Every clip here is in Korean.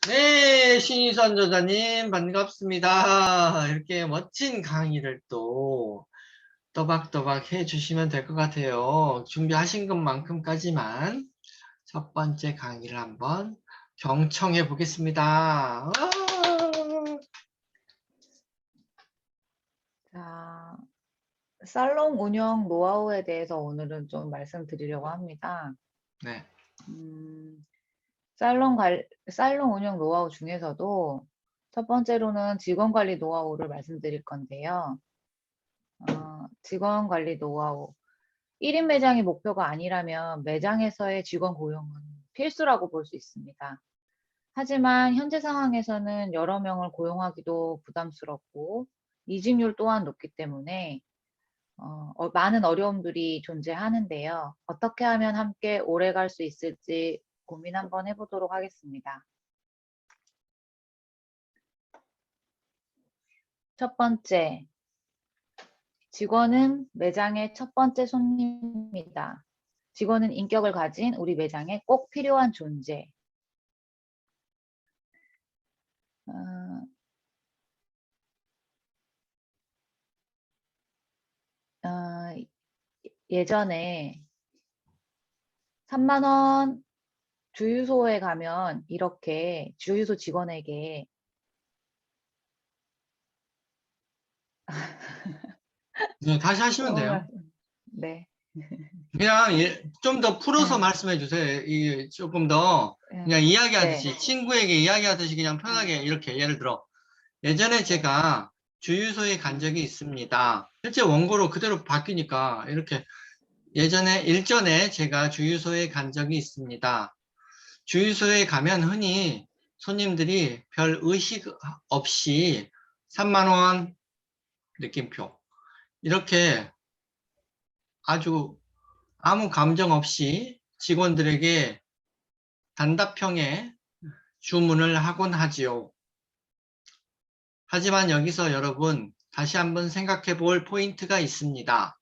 네, 신희선 저자님 반갑습니다. 이렇게 멋진 강의를 또 또박또박 해주시면 될 것 같아요. 준비하신 것만큼까지만 첫 번째 강의를 한번 경청해 보겠습니다. 자, 살롱 운영 노하우에 대해서 오늘은 좀 말씀드리려고 합니다. 네, 살롱 운영 노하우 중에서도 첫 번째로는 직원 관리 노하우를 말씀드릴 건데요. 직원 관리 노하우. 1인 매장이 목표가 아니라면 매장에서의 직원 고용은 필수라고 볼 수 있습니다. 하지만 현재 상황에서는 여러 명을 고용하기도 부담스럽고 이직률 또한 높기 때문에 많은 어려움들이 존재하는데요. 어떻게 하면 함께 오래 갈 수 있을지 고민 한번 해보도록 하겠습니다. 첫 번째, 직원은 매장의 첫 번째 손님입니다. 직원은 인격을 가진 우리 매장에 꼭 필요한 존재. 어, 어, 예전에 3만 원 주유소에 가면 이렇게 주유소 직원에게 네, 다시 하시면 돼요. 네. 그냥 좀 더 풀어서 네. 말씀해 주세요. 조금 더 그냥 네. 이야기하듯이 친구에게 이야기하듯이 그냥 편하게 이렇게 예를 들어 예전에 네. 제가 주유소에 간 적이 있습니다. 실제 원고로 그대로 바뀌니까 이렇게 예전에 일전에 제가 주유소에 간 적이 있습니다. 주유소에 가면 흔히 손님들이 별 의식 없이 3만 원 느낌표 이렇게 아주 아무 감정 없이 직원들에게 단답형의 주문을 하곤 하지요. 하지만 여기서 여러분 다시 한번 생각해 볼 포인트가 있습니다.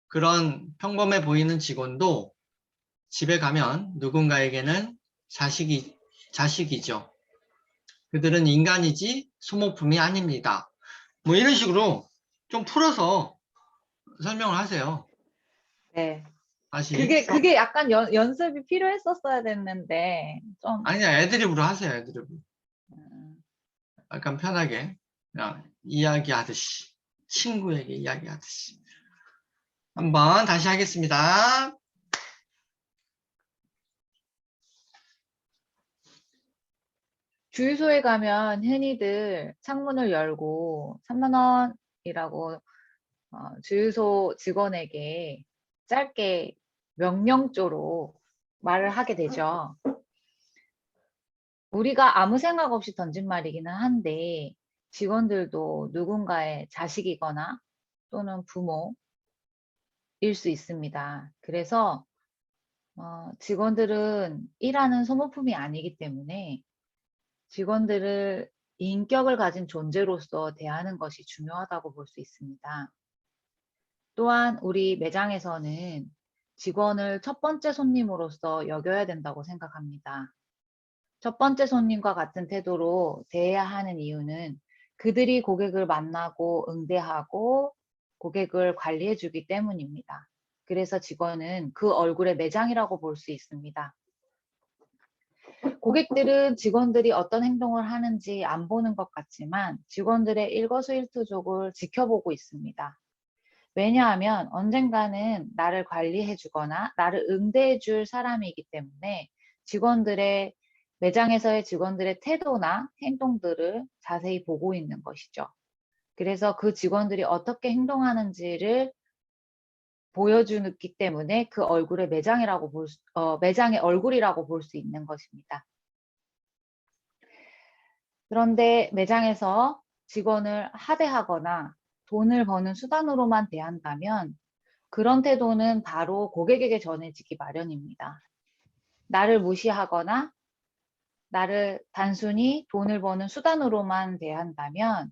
그런 평범해 보이는 직원도 집에 가면 누군가에게는 자식이죠. 그들은 인간이지 소모품이 아닙니다. 뭐 이런 식으로 좀 풀어서 설명을 하세요. 네. 다시. 그게 약간 연습이 필요했었어야 됐는데, 좀, 아니야, 애드립으로 하세요, 애드립으로. 음, 약간 편하게. 그냥 이야기하듯이. 친구에게 이야기하듯이. 한번 다시 하겠습니다. 주유소에 가면 흔히들 창문을 열고 3만 원이라고 주유소 직원에게 짧게 명령조로 말을 하게 되죠. 우리가 아무 생각 없이 던진 말이기는 한데, 직원들도 누군가의 자식이거나 또는 부모일 수 있습니다. 그래서 직원들은 일하는 소모품이 아니기 때문에 직원들을 인격을 가진 존재로서 대하는 것이 중요하다고 볼 수 있습니다. 또한 우리 매장에서는 직원을 첫 번째 손님으로서 여겨야 된다고 생각합니다. 첫 번째 손님과 같은 태도로 대해야 하는 이유는 그들이 고객을 만나고 응대하고 고객을 관리해 주기 때문입니다. 그래서 직원은 그 얼굴의 매장이라고 볼 수 있습니다. 고객들은 직원들이 어떤 행동을 하는지 안 보는 것 같지만 직원들의 일거수일투족을 지켜보고 있습니다. 왜냐하면 언젠가는 나를 관리해 주거나 나를 응대해 줄 사람이기 때문에 직원들의 매장에서의 직원들의 태도나 행동들을 자세히 보고 있는 것이죠. 그래서 그 직원들이 어떻게 행동하는지를 보여주기 때문에 그 얼굴의 매장의 얼굴이라고 볼 수 있는 것입니다. 그런데 매장에서 직원을 하대하거나 돈을 버는 수단으로만 대한다면 그런 태도는 바로 고객에게 전해지기 마련입니다. 나를 무시하거나 나를 단순히 돈을 버는 수단으로만 대한다면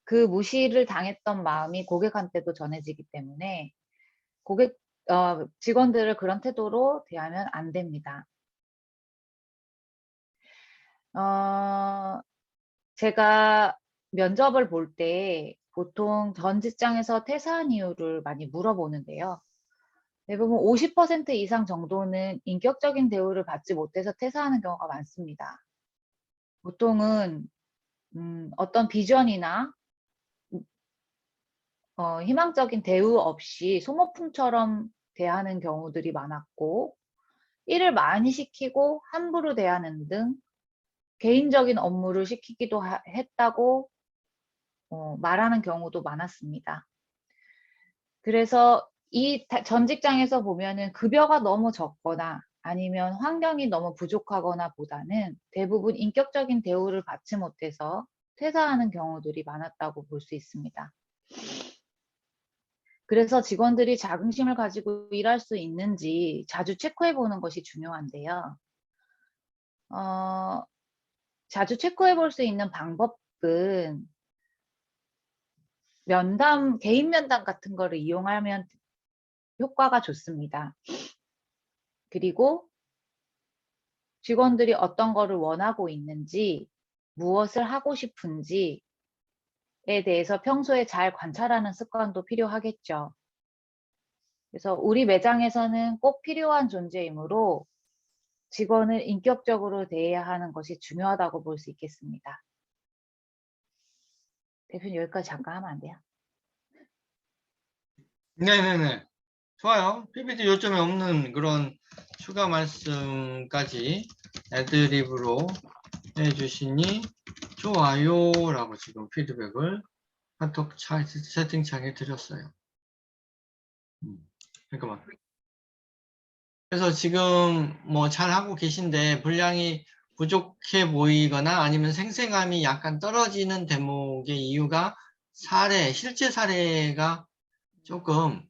그 무시를 당했던 마음이 고객한테도 전해지기 때문에 직원들을 그런 태도로 대하면 안 됩니다. 제가 면접을 볼 때 보통 전 직장에서 퇴사한 이유를 많이 물어보는데요. 대부분 50% 이상 정도는 인격적인 대우를 받지 못해서 퇴사하는 경우가 많습니다. 보통은 어떤 비전이나 희망적인 대우 없이 소모품처럼 대하는 경우들이 많았고, 일을 많이 시키고 함부로 대하는 등 개인적인 업무를 시키기도 했다고 말하는 경우도 많았습니다. 그래서 이 전 직장에서 보면은 급여가 너무 적거나 아니면 환경이 너무 부족하거나 보다는 대부분 인격적인 대우를 받지 못해서 퇴사하는 경우들이 많았다고 볼 수 있습니다. 그래서 직원들이 자긍심을 가지고 일할 수 있는지 자주 체크해 보는 것이 중요한데요. 자주 체크해 볼 수 있는 방법은 면담, 개인 면담 같은 거를 이용하면 효과가 좋습니다. 그리고 직원들이 어떤 거를 원하고 있는지, 무엇을 하고 싶은지에 대해서 평소에 잘 관찰하는 습관도 필요하겠죠. 그래서 우리 매장에서는 꼭 필요한 존재이므로 직원을 인격적으로 대해야 하는 것이 중요하다고 볼 수 있겠습니다. 대표님 여기까지 잠깐 하면 안 돼요? 네네네. 좋아요. PPT 요점에 없는 그런 추가 말씀까지 애드립으로 해주시니 좋아요라고 지금 피드백을 카톡 채팅창에 드렸어요. 잠깐만. 그래서 지금 뭐 잘하고 계신데 분량이 부족해 보이거나 아니면 생생함이 약간 떨어지는 대목의 이유가 실제 사례가 조금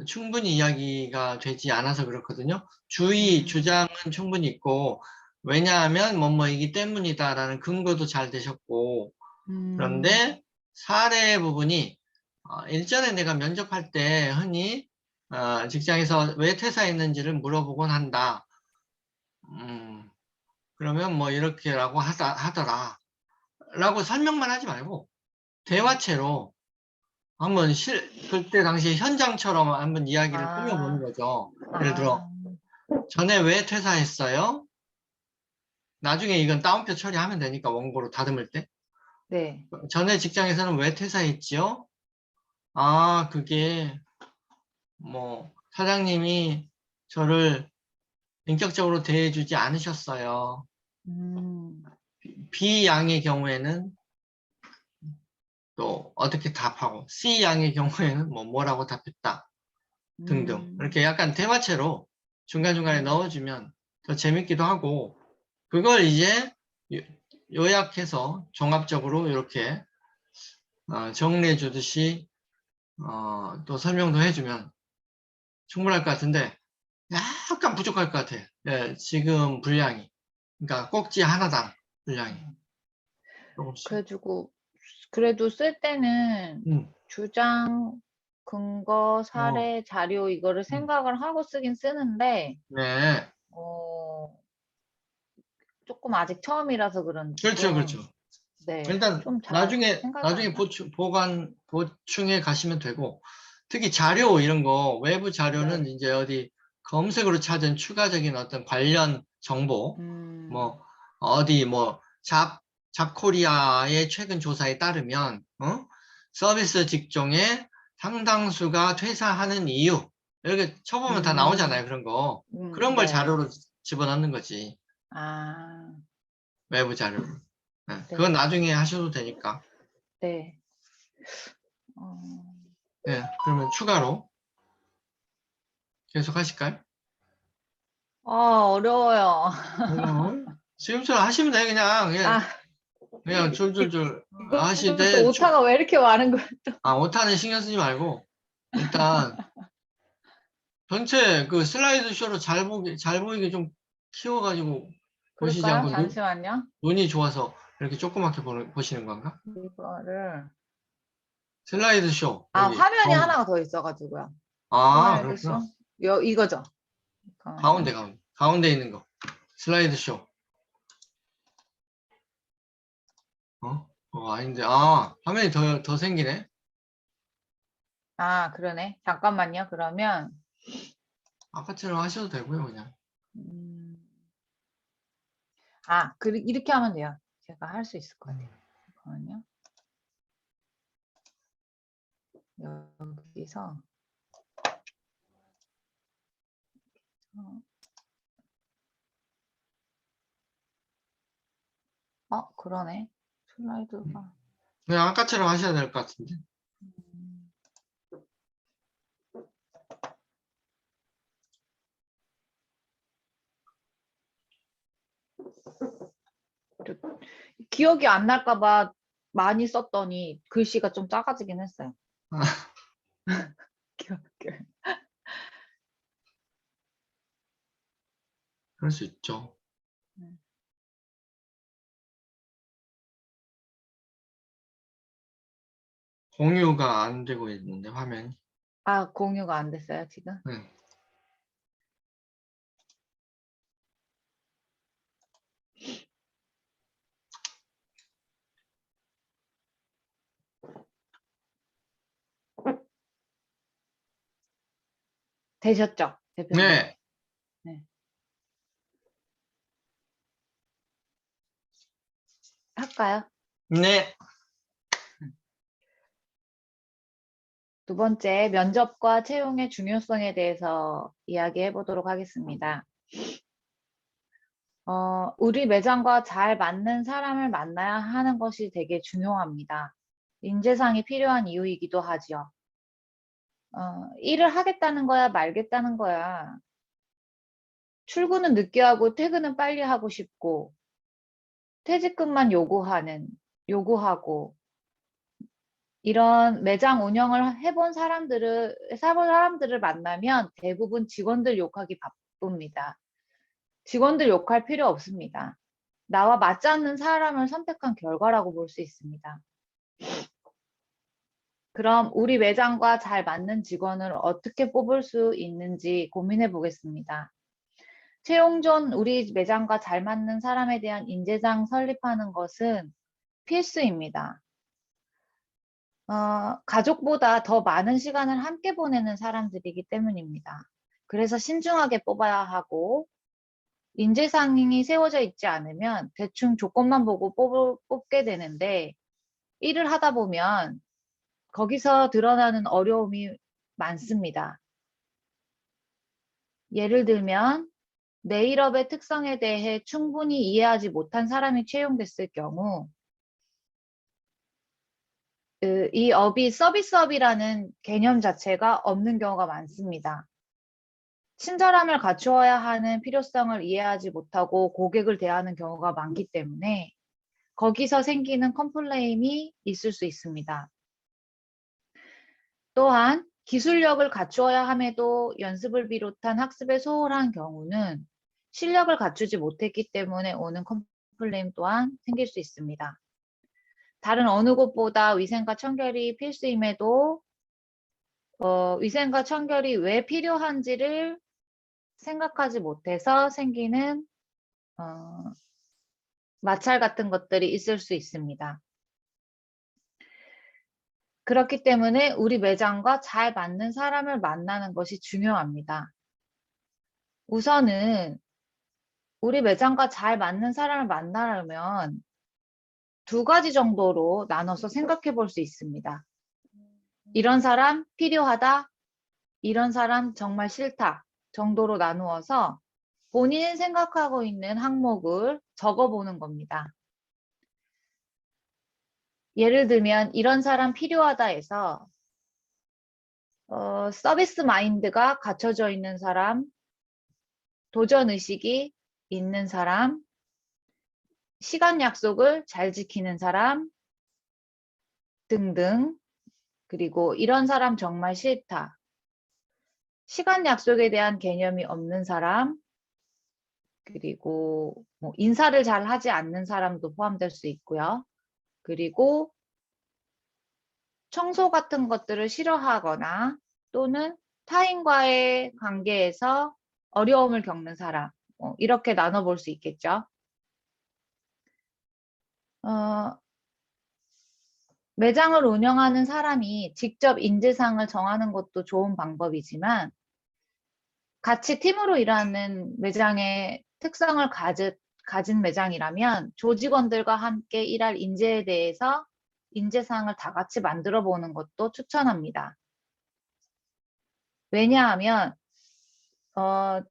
충분히 이야기가 되지 않아서 그렇거든요. 주장은 충분히 있고, 왜냐하면 뭐뭐이기 때문이다라는 근거도 잘 되셨고, 그런데 사례 부분이 일전에 내가 면접할 때 흔히 직장에서 왜 퇴사했는지를 물어보곤 한다. 그러면 뭐 이렇게라고 하더라. 라고 설명만 하지 말고 대화체로 한번 그때 당시에 현장처럼 한번 이야기를 꾸며보는 거죠. 예를 들어 전에 왜 퇴사했어요? 나중에 이건 따옴표 처리하면 되니까 원고로 다듬을 때. 네. 전에 직장에서는 왜 퇴사했지요? 아, 그게 뭐 사장님이 저를 인격적으로 대해주지 않으셨어요. B 양의 경우에는 또 어떻게 답하고 C 양의 경우에는 뭐라고 답했다 등등 이렇게 약간 대화체로 중간중간에 넣어주면 더 재밌기도 하고 그걸 이제 요약해서 종합적으로 이렇게 정리해 주듯이 또 설명도 해주면 충분할 것 같은데 약간 부족할 것 같아. 예, 지금 분량이. 그러니까 꼭지 하나당 분량이 조금씩. 그래도 쓸 때는 음, 주장, 근거, 어, 사례, 자료 이거를 생각을 하고 쓰긴 쓰는데 네. 조금 아직 처음이라서 그런지 그렇죠, 그렇죠. 네, 일단 좀 잘 나중에 생각이 안 나. 보충해 가시면 되고 특히 자료 이런 거 외부 자료는 네. 이제 어디 검색으로 찾은 추가적인 어떤 관련 정보 뭐 어디 뭐 잡코리아의 최근 조사에 따르면 서비스 직종의 상당수가 퇴사하는 이유 이렇게 쳐보면 다 나오잖아요. 그런 거 그런 걸 네. 자료로 집어넣는 거지 아, 외부 자료를. 네, 그건 네. 나중에 하셔도 되니까. 네. 어, 네, 그러면 추가로 계속 하실까요? 어려워요. 지금처럼 하시면 돼, 아, 그냥 줄줄줄 이것도 또 하시되, 오타가 왜 이렇게 많은 거야? 오타는 신경 쓰지 말고, 일단, 전체 그 슬라이드 쇼로 잘 보이게 좀 키워가지고 보시지 그럴까요? 않고, 잠시만요. 눈이 좋아서 이렇게 조그맣게 보시는 건가? 이거를 슬라이드 쇼, 여기, 화면이 가운데. 하나가 더 있어가지고 아, 슬라이드 쇼? 그렇구나. 이거죠. 잠깐만요. 가운데 있는 거. 슬라이드 쇼. 아닌데. 화면이 더 생기네. 아, 그러네. 잠깐만요. 그러면 아까처럼 하셔도 되고요, 그냥. 음, 이렇게 하면 돼요. 제가 할 수 있을 것 같아요. 잠깐만요. 여기서 그러네. 슬라이드가 그냥 아까처럼 하셔야 될 것 같은데. 음, 기억이 안 날까 봐 많이 썼더니 글씨가 좀 작아지긴 했어요. 기억. 그럴 수 있죠. 공유가 안 되고 있는데, 화면이. 공유가 안 됐어요, 지금? 네. 되셨죠, 대표님? 네. 네. 할까요? 네. 두 번째, 면접과 채용의 중요성에 대해서 이야기해 보도록 하겠습니다. 우리 매장과 잘 맞는 사람을 만나야 하는 것이 되게 중요합니다. 인재상이 필요한 이유이기도 하죠. 일을 하겠다는 거야, 말겠다는 거야. 출근은 늦게 하고 퇴근은 빨리 하고 싶고, 퇴직금만 요구하고, 이런 매장 운영을 해본 사람들을 만나면 대부분 직원들 욕하기 바쁩니다. 직원들 욕할 필요 없습니다. 나와 맞지 않는 사람을 선택한 결과라고 볼 수 있습니다. 그럼 우리 매장과 잘 맞는 직원을 어떻게 뽑을 수 있는지 고민해 보겠습니다. 채용 전 우리 매장과 잘 맞는 사람에 대한 인재상 설립하는 것은 필수입니다. 가족보다 더 많은 시간을 함께 보내는 사람들이기 때문입니다. 그래서 신중하게 뽑아야 하고, 인재상이 세워져 있지 않으면 대충 조건만 보고 뽑게 되는데, 일을 하다 보면 거기서 드러나는 어려움이 많습니다. 예를 들면, 내 일업의 특성에 대해 충분히 이해하지 못한 사람이 채용됐을 경우, 이 업이 서비스업이라는 개념 자체가 없는 경우가 많습니다. 친절함을 갖추어야 하는 필요성을 이해하지 못하고 고객을 대하는 경우가 많기 때문에 거기서 생기는 컴플레인이 있을 수 있습니다. 또한 기술력을 갖추어야 함에도 연습을 비롯한 학습에 소홀한 경우는 실력을 갖추지 못했기 때문에 오는 컴플레인 또한 생길 수 있습니다. 다른 어느 곳보다 위생과 청결이 필수임에도 위생과 청결이 왜 필요한지를 생각하지 못해서 생기는 마찰 같은 것들이 있을 수 있습니다. 그렇기 때문에 우리 매장과 잘 맞는 사람을 만나는 것이 중요합니다. 우선은 우리 매장과 잘 맞는 사람을 만나려면 두 가지 정도로 나눠서 생각해 볼 수 있습니다. 이런 사람 필요하다, 이런 사람 정말 싫다 정도로 나누어서 본인이 생각하고 있는 항목을 적어보는 겁니다. 예를 들면 이런 사람 필요하다 해서 서비스 마인드가 갖춰져 있는 사람, 도전의식이 있는 사람, 시간 약속을 잘 지키는 사람 등등. 그리고 이런 사람 정말 싫다. 시간 약속에 대한 개념이 없는 사람, 그리고 뭐 인사를 잘 하지 않는 사람도 포함될 수 있고요. 그리고 청소 같은 것들을 싫어하거나 또는 타인과의 관계에서 어려움을 겪는 사람, 이렇게 나눠볼 수 있겠죠. 매장을 운영하는 사람이 직접 인재상을 정하는 것도 좋은 방법이지만 같이 팀으로 일하는 매장의 특성을 가진 매장이라면 조직원들과 함께 일할 인재에 대해서 인재상을 다 같이 만들어 보는 것도 추천합니다. 왜냐하면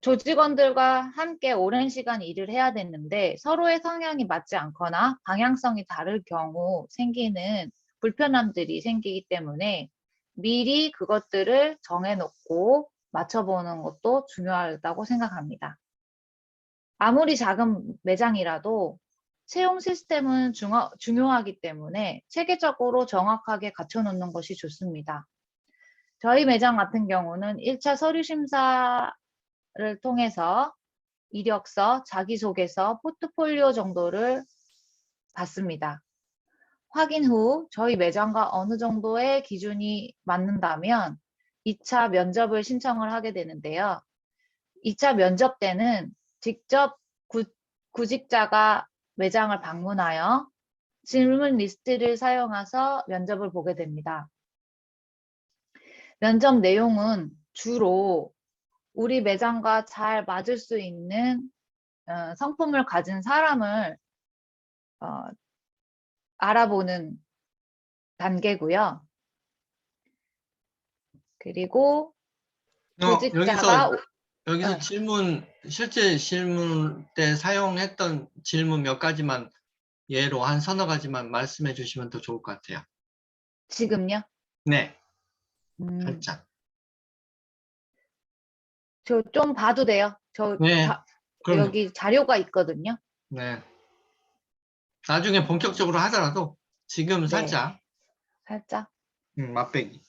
조직원들과 함께 오랜 시간 일을 해야 되는데 서로의 성향이 맞지 않거나 방향성이 다를 경우 생기는 불편함들이 생기기 때문에 미리 그것들을 정해놓고 맞춰보는 것도 중요하다고 생각합니다. 아무리 작은 매장이라도 채용 시스템은 중요하기 때문에 체계적으로 정확하게 갖춰놓는 것이 좋습니다. 저희 매장 같은 경우는 1차 서류 심사를 통해서 이력서, 자기소개서, 포트폴리오 정도를 받습니다. 확인 후 저희 매장과 어느 정도의 기준이 맞는다면 2차 면접을 신청을 하게 되는데요. 2차 면접 때는 직접 구직자가 매장을 방문하여 질문 리스트를 사용해서 면접을 보게 됩니다. 면접 내용은 주로 우리 매장과 잘 맞을 수 있는 성품을 가진 사람을 알아보는 단계고요. 그리고 구직자가 여기서 실제 질문 때 사용했던 질문 몇 가지만 예로 한 서너 가지만 말씀해 주시면 더 좋을 것 같아요. 지금요? 네, 살짝. 저 좀 봐도 돼요? 네, 그럼요. 여기 자료가 있거든요. 네. 나중에 본격적으로 하더라도 지금 네, 살짝 살짝. 맛배기.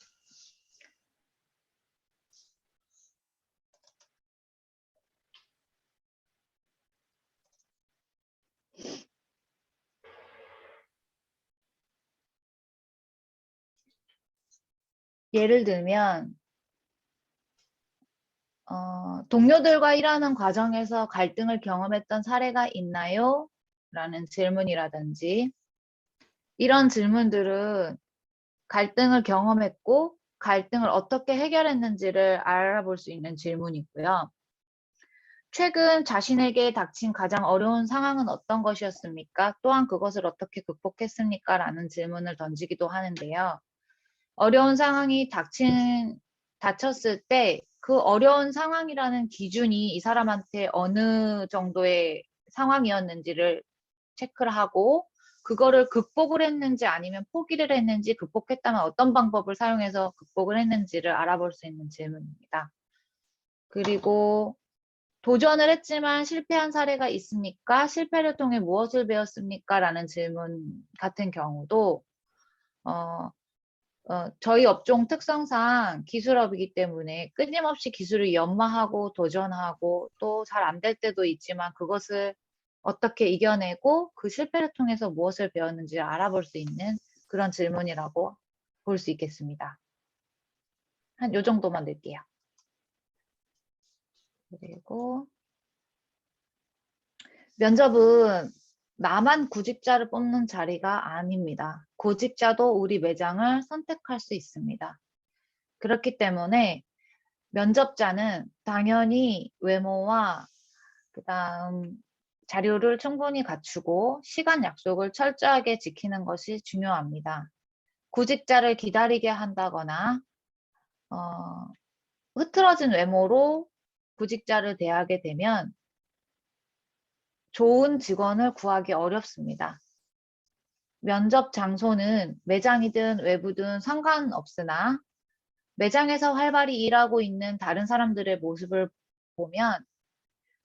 예를 들면 동료들과 일하는 과정에서 갈등을 경험했던 사례가 있나요? 라는 질문이라든지 이런 질문들은 갈등을 경험했고 갈등을 어떻게 해결했는지를 알아볼 수 있는 질문이고요. 최근 자신에게 닥친 가장 어려운 상황은 어떤 것이었습니까? 또한 그것을 어떻게 극복했습니까? 라는 질문을 던지기도 하는데요. 어려운 상황이 닥쳤을 때 그 어려운 상황이라는 기준이 이 사람한테 어느 정도의 상황이었는지를 체크를 하고 그거를 극복을 했는지 아니면 포기를 했는지 극복했다면 어떤 방법을 사용해서 극복을 했는지를 알아볼 수 있는 질문입니다. 그리고 도전을 했지만 실패한 사례가 있습니까? 실패를 통해 무엇을 배웠습니까? 라는 질문 같은 경우도 저희 업종 특성상 기술업이기 때문에 끊임없이 기술을 연마하고 도전하고 또 잘 안 될 때도 있지만 그것을 어떻게 이겨내고 그 실패를 통해서 무엇을 배웠는지 알아볼 수 있는 그런 질문이라고 볼 수 있겠습니다. 한 요 정도만 넣을게요. 그리고 면접은 나만 구직자를 뽑는 자리가 아닙니다. 구직자도 우리 매장을 선택할 수 있습니다. 그렇기 때문에 면접자는 당연히 외모와 그다음 자료를 충분히 갖추고 시간 약속을 철저하게 지키는 것이 중요합니다. 구직자를 기다리게 한다거나 흐트러진 외모로 구직자를 대하게 되면 좋은 직원을 구하기 어렵습니다. 면접 장소는 매장이든 외부든 상관없으나 매장에서 활발히 일하고 있는 다른 사람들의 모습을 보면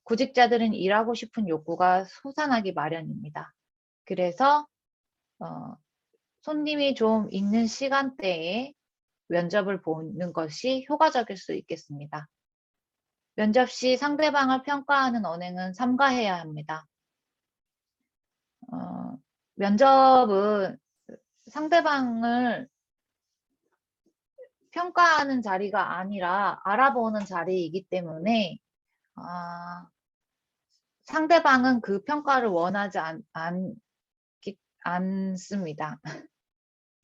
구직자들은 일하고 싶은 욕구가 솟아나기 마련입니다. 그래서 손님이 좀 있는 시간대에 면접을 보는 것이 효과적일 수 있겠습니다. 면접 시 상대방을 평가하는 언행은 삼가해야 합니다. 면접은 상대방을 평가하는 자리가 아니라 알아보는 자리이기 때문에 상대방은 그 평가를 원하지 않습니다.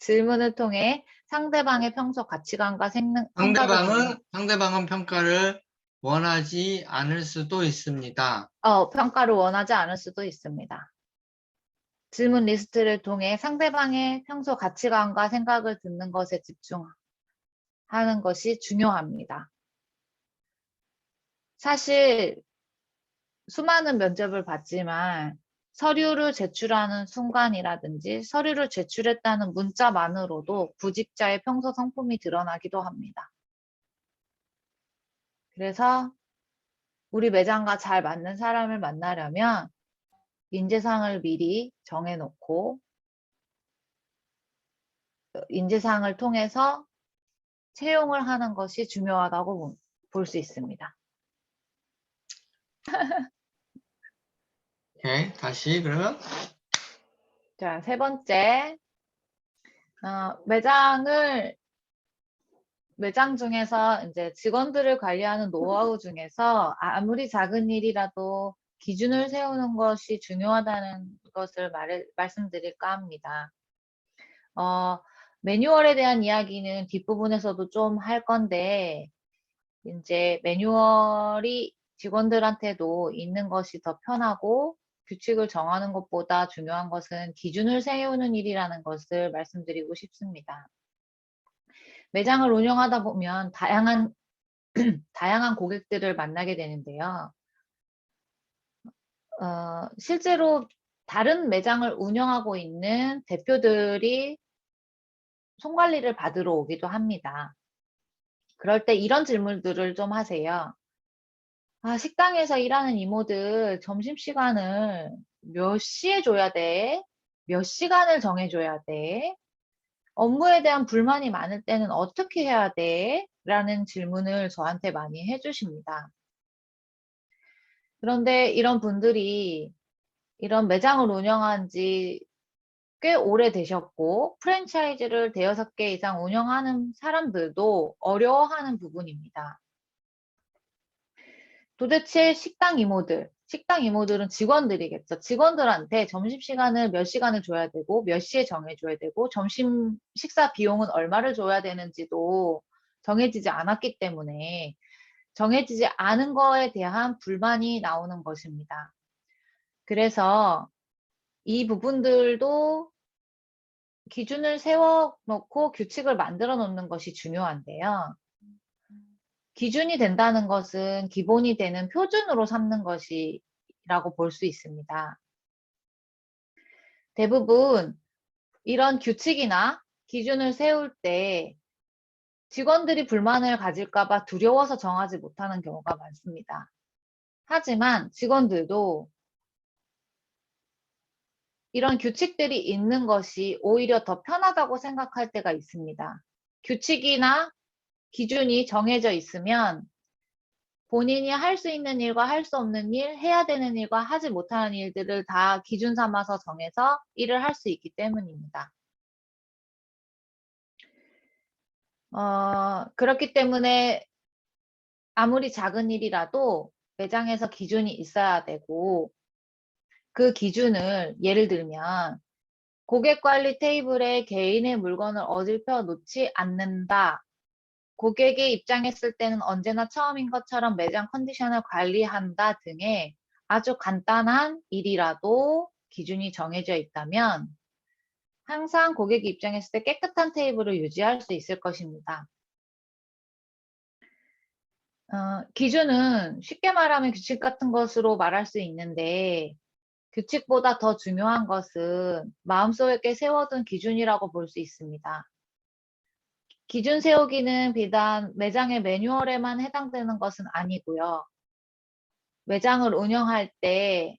질문을 통해 상대방의 평소 가치관과 생각을 듣는, 상대방은 평가를 원하지 않을 수도 있습니다. 평가를 원하지 않을 수도 있습니다. 질문 리스트를 통해 상대방의 평소 가치관과 생각을 듣는 것에 집중하는 것이 중요합니다. 사실 수많은 면접을 봤지만 서류를 제출하는 순간이라든지 서류를 제출했다는 문자만으로도 구직자의 평소 성품이 드러나기도 합니다. 그래서 우리 매장과 잘 맞는 사람을 만나려면 인재상을 미리 정해놓고 인재상을 통해서 채용을 하는 것이 중요하다고 볼 수 있습니다. 오케이, 다시 그러면 자, 세 번째, 매장 중에서 이제 직원들을 관리하는 노하우 중에서 아무리 작은 일이라도 기준을 세우는 것이 중요하다는 것을 말씀드릴까 합니다. 매뉴얼에 대한 이야기는 뒷부분에서도 좀 할 건데, 이제 매뉴얼이 직원들한테도 있는 것이 더 편하고 규칙을 정하는 것보다 중요한 것은 기준을 세우는 일이라는 것을 말씀드리고 싶습니다. 매장을 운영하다 보면 다양한 고객들을 만나게 되는데요. 실제로 다른 매장을 운영하고 있는 대표들이 손관리를 받으러 오기도 합니다. 그럴 때 이런 질문들을 좀 하세요. 식당에서 일하는 이모들 점심시간을 몇 시에 줘야 돼? 몇 시간을 정해줘야 돼? 업무에 대한 불만이 많을 때는 어떻게 해야 돼? 라는 질문을 저한테 많이 해주십니다. 그런데 이런 분들이 이런 매장을 운영한 지 꽤 오래 되셨고 프랜차이즈를 대여섯 개 이상 운영하는 사람들도 어려워하는 부분입니다. 도대체 식당 이모들은 직원들이겠죠. 직원들한테 점심시간을 몇 시간을 줘야 되고 몇 시에 정해줘야 되고 점심 식사 비용은 얼마를 줘야 되는지도 정해지지 않았기 때문에 정해지지 않은 거에 대한 불만이 나오는 것입니다. 그래서 이 부분들도 기준을 세워놓고 규칙을 만들어 놓는 것이 중요한데요. 기준이 된다는 것은 기본이 되는 표준으로 삼는 것이라고 볼 수 있습니다. 대부분 이런 규칙이나 기준을 세울 때 직원들이 불만을 가질까 봐 두려워서 정하지 못하는 경우가 많습니다. 하지만 직원들도 이런 규칙들이 있는 것이 오히려 더 편하다고 생각할 때가 있습니다. 규칙이나 기준이 정해져 있으면 본인이 할 수 있는 일과 할 수 없는 일, 해야 되는 일과 하지 못하는 일들을 다 기준 삼아서 정해서 일을 할 수 있기 때문입니다. 그렇기 때문에 아무리 작은 일이라도 매장에서 기준이 있어야 되고 그 기준을 예를 들면 고객 관리 테이블에 개인의 물건을 어질러 놓지 않는다. 고객의 입장했을 때는 언제나 처음인 것처럼 매장 컨디션을 관리한다 등의 아주 간단한 일이라도 기준이 정해져 있다면 항상 고객이 입장했을 때 깨끗한 테이블을 유지할 수 있을 것입니다. 기준은 쉽게 말하면 규칙 같은 것으로 말할 수 있는데 규칙보다 더 중요한 것은 마음속에 세워둔 기준이라고 볼 수 있습니다. 기준 세우기는 비단 매장의 매뉴얼에만 해당되는 것은 아니고요. 매장을 운영할 때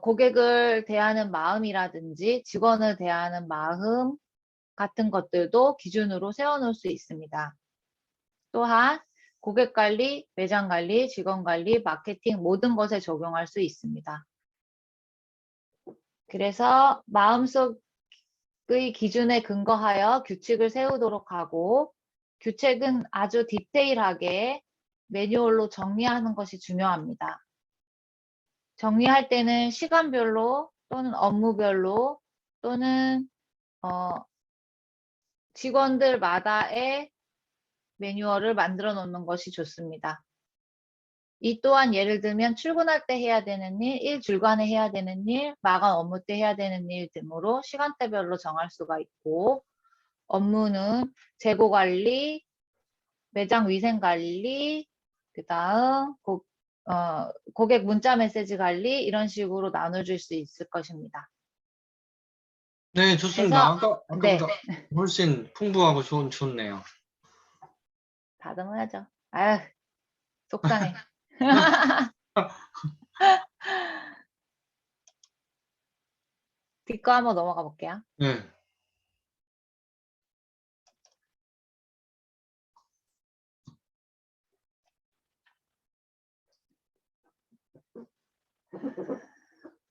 고객을 대하는 마음이라든지 직원을 대하는 마음 같은 것들도 기준으로 세워놓을 수 있습니다. 또한 고객 관리, 매장 관리, 직원 관리, 마케팅 모든 것에 적용할 수 있습니다. 그래서 마음속의 기준에 근거하여 규칙을 세우도록 하고 규칙은 아주 디테일하게 매뉴얼로 정리하는 것이 중요합니다. 정리할 때는 시간별로 또는 업무별로 또는 직원들마다의 매뉴얼을 만들어 놓는 것이 좋습니다. 이 또한 예를 들면 출근할 때 해야 되는 일, 일주일간에 해야 되는 일, 마감 업무 때 해야 되는 일 등으로 시간대별로 정할 수가 있고, 업무는 재고 관리, 매장 위생 관리, 그다음 고객 문자 메시지 관리 이런 식으로 나눠줄 수 있을 것입니다. 네, 좋습니다. 네, 아까보다 훨씬 풍부하고 좋네요. 다듬어야죠. 아휴, 속상해. 뒷거 한번 넘어가 볼게요. 네.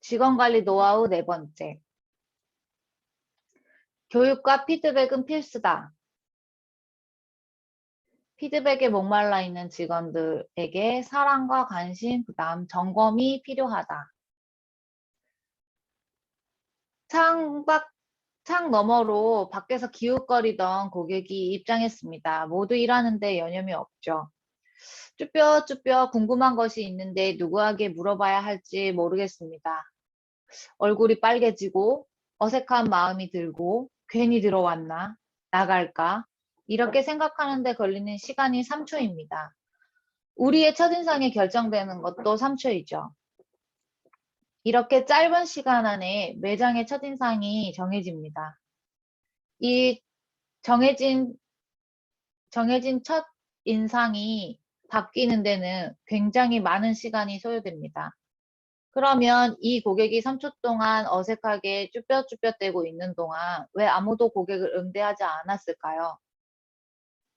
직원관리 노하우 네 번째. 교육과 피드백은 필수다. 피드백에 목말라 있는 직원들에게 사랑과 관심, 그다음 점검이 필요하다. 창 너머로 밖에서 기웃거리던 고객이 입장했습니다. 모두 일하는데 여념이 없죠. 쭈뼛쭈뼛 궁금한 것이 있는데 누구에게 물어봐야 할지 모르겠습니다. 얼굴이 빨개지고 어색한 마음이 들고 괜히 들어왔나? 나갈까? 이렇게 생각하는데 걸리는 시간이 3초입니다. 우리의 첫인상이 결정되는 것도 3초이죠. 이렇게 짧은 시간 안에 매장의 첫인상이 정해집니다. 이 정해진 첫인상이 바뀌는 데는 굉장히 많은 시간이 소요됩니다. 그러면 이 고객이 3초 동안 어색하게 쭈뼛쭈뼛대고 있는 동안 왜 아무도 고객을 응대하지 않았을까요?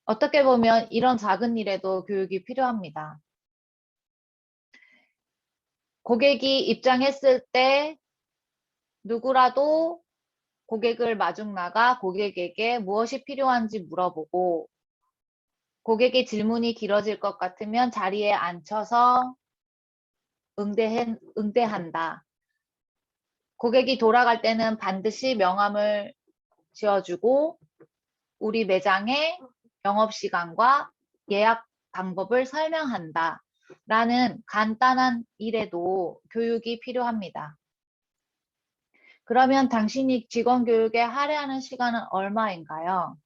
어떻게 보면 이런 작은 일에도 교육이 필요합니다. 고객이 입장했을 때 누구라도 고객을 마중 나가 고객에게 무엇이 필요한지 물어보고 고객의 질문이 길어질 것 같으면 자리에 앉혀서 응대한다. 고객이 돌아갈 때는 반드시 명함을 지어주고 우리 매장의 영업시간과 예약 방법을 설명한다. 라는 간단한 일에도 교육이 필요합니다. 그러면 당신이 직원 교육에 할애하는 시간은 얼마인가요?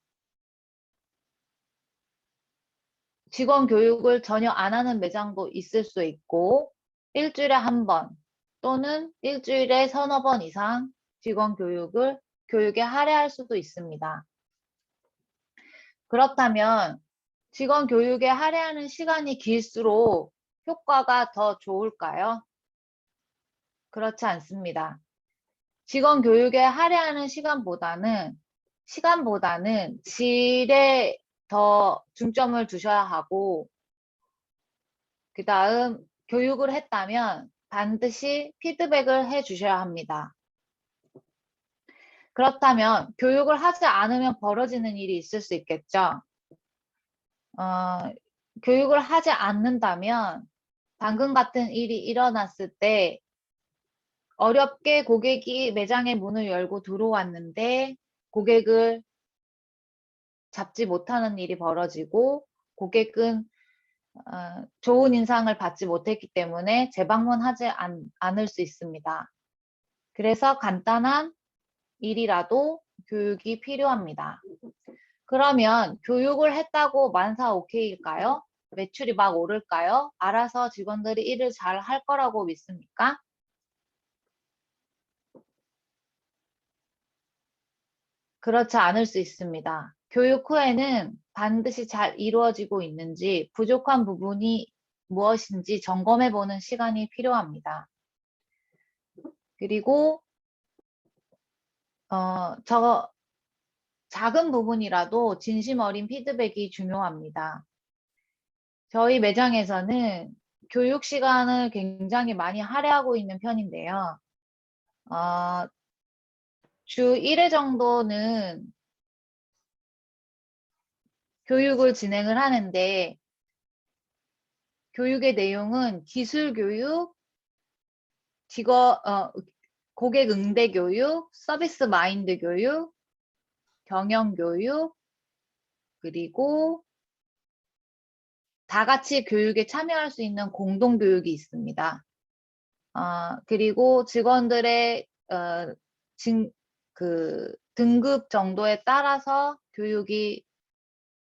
직원 교육을 전혀 안 하는 매장도 있을 수 있고 일주일에 한 번 또는 일주일에 서너 번 이상 직원 교육에 할애할 수도 있습니다. 그렇다면 직원 교육에 할애하는 시간이 길수록 효과가 더 좋을까요? 그렇지 않습니다. 직원 교육에 할애하는 시간보다는 질에 더 중점을 두셔야 하고 그 다음 교육을 했다면 반드시 피드백을 해 주셔야 합니다. 그렇다면 교육을 하지 않으면 벌어지는 일이 있을 수 있겠죠. 교육을 하지 않는다면 방금 같은 일이 일어났을 때 어렵게 고객이 매장의 문을 열고 들어왔는데 고객을 잡지 못하는 일이 벌어지고 고객은 좋은 인상을 받지 못했기 때문에 재방문하지 않을 수 있습니다. 그래서 간단한 일이라도 교육이 필요합니다. 그러면 교육을 했다고 만사 오케이일까요? 매출이 막 오를까요? 알아서 직원들이 일을 잘 할 거라고 믿습니까? 그렇지 않을 수 있습니다. 교육 후에는 반드시 잘 이루어지고 있는지 부족한 부분이 무엇인지 점검해 보는 시간이 필요합니다. 그리고 저 작은 부분이라도 진심 어린 피드백이 중요합니다. 저희 매장에서는 교육 시간을 굉장히 많이 할애하고 있는 편인데요. 주 1회 정도는 교육을 진행을 하는데 교육의 내용은 기술 교육, 고객 응대 교육, 서비스 마인드 교육, 경영 교육, 그리고 다 같이 교육에 참여할 수 있는 공동 교육이 있습니다. 그리고 직원들의 등급 정도에 따라서 교육이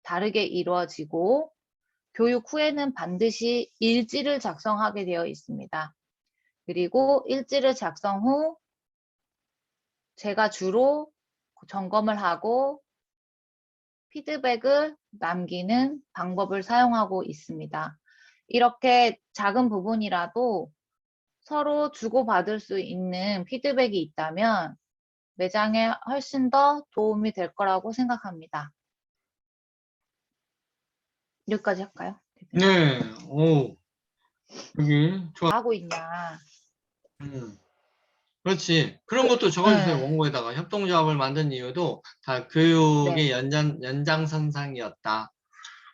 다르게 이루어지고 교육 후에는 반드시 일지를 작성하게 되어 있습니다. 그리고 일지를 작성 후 제가 주로 점검을 하고 피드백을 남기는 방법을 사용하고 있습니다. 이렇게 작은 부분이라도 서로 주고받을 수 있는 피드백이 있다면 매장에 훨씬 더 도움이 될 거라고 생각합니다. 여기까지 할까요? 네, 오, 여기 좋아. 하고 있냐? 그렇지. 그런 것도 적어주세요. 네. 원고에다가. 협동조합을 만든 이유도 다 교육의 네. 연장선상이었다.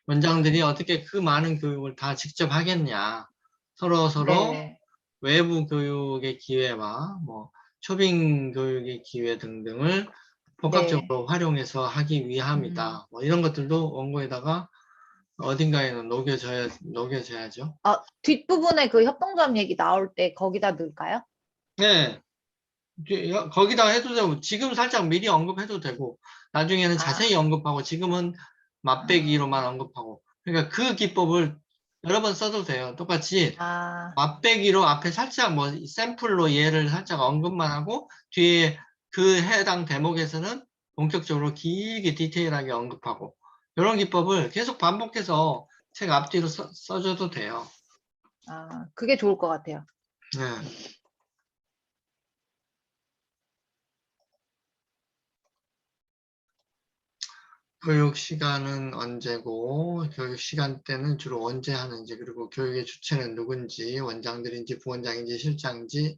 원장들이 어떻게 그 많은 교육을 다 직접 하겠냐. 서로 네. 외부 교육의 기회와 뭐 초빙 교육의 기회 등등을 네. 복합적으로 활용해서 하기 위함이다. 뭐 이런 것들도 원고에다가 어딘가에는 녹여져야죠. 뒷부분에 그 협동조합 얘기 나올 때 거기다 넣을까요? 네. 거기다 해도 되고, 지금 살짝 미리 언급해도 되고, 나중에는 자세히 언급하고, 지금은 맛배기로만 언급하고. 그러니까 그 기법을 여러 번 써도 돼요. 똑같이 맛배기로 앞에 살짝 뭐 샘플로 얘를 살짝 언급만 하고, 뒤에 그 해당 대목에서는 본격적으로 길게 디테일하게 언급하고, 이런 기법을 계속 반복해서 책 앞뒤로 써줘도 돼요. 그게 좋을 것 같아요. 네. 교육 시간은 언제고, 교육 시간대는 주로 언제 하는지, 그리고 교육의 주체는 누군지, 원장들인지 부원장인지 실장인지,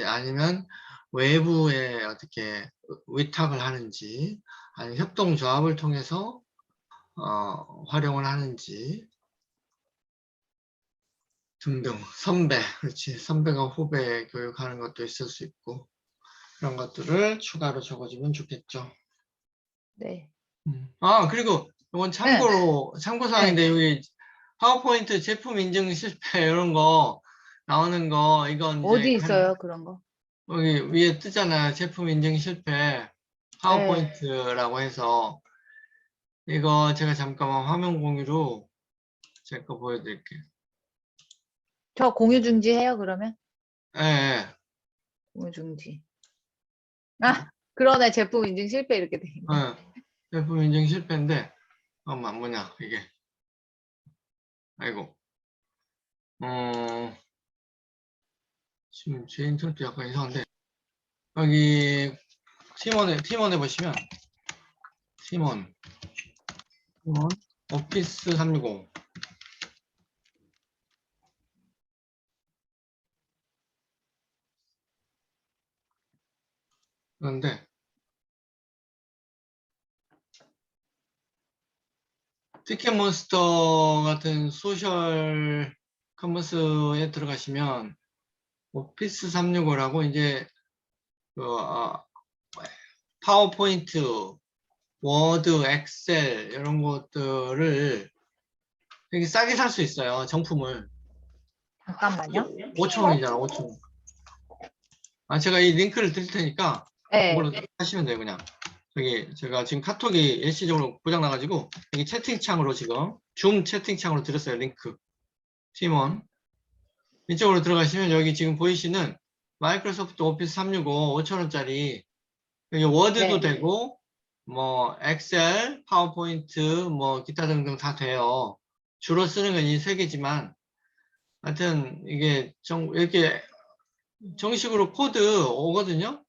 아니면 외부에 어떻게 위탁을 하는지, 아니면 협동조합을 통해서 활용을 하는지 등등. 그렇지. 선배가 후배 교육하는 것도 있을 수 있고, 그런 것들을 추가로 적어주면 좋겠죠. 네. 그리고 이건 네. 참고사항인데, 여기 파워포인트 제품 인증 실패 이런 거 나오는 거, 이건 이제 어디 있어요, 그런 거? 여기 위에 뜨잖아요. 제품 인증 실패 파워포인트라고 해서, 이거 제가 잠깐만 화면 공유로 제 거 보여드릴게요. 저 공유 중지해요, 그러면? 예, 예. 공유 중지. 그러네. 제품 인증 실패 이렇게 돼 있네. 제품 인증 실패인데, 뭐냐, 이게. 아이고. 지금 제 인터넷도 약간 이상한데, 여기 팀원에 보시면, 팀원 오피스 365. 그런데 티켓몬스터 같은 소셜 커머스에 들어가시면 오피스 365라고 이제 파워포인트, 워드, 엑셀 이런 것들을 되게 싸게 살 수 있어요. 정품을. 잠깐만요. 5,000원이잖아. 5,000원. 제가 이 링크를 드릴 테니까 네. 그걸로 하시면 돼요. 그냥 여기 제가 지금 카톡이 일시적으로 고장 나가지고 여기 채팅창으로 지금 줌 채팅창으로 드렸어요. 링크. 팀원 이쪽으로 들어가시면 여기 지금 보이시는 마이크로소프트 오피스 365 5,000원짜리 여기 워드도 되고 뭐 엑셀, 파워포인트 뭐 기타 등등 다 돼요. 주로 쓰는 건 이 세 개지만 하여튼 이게 이렇게 정식으로 코드 오거든요.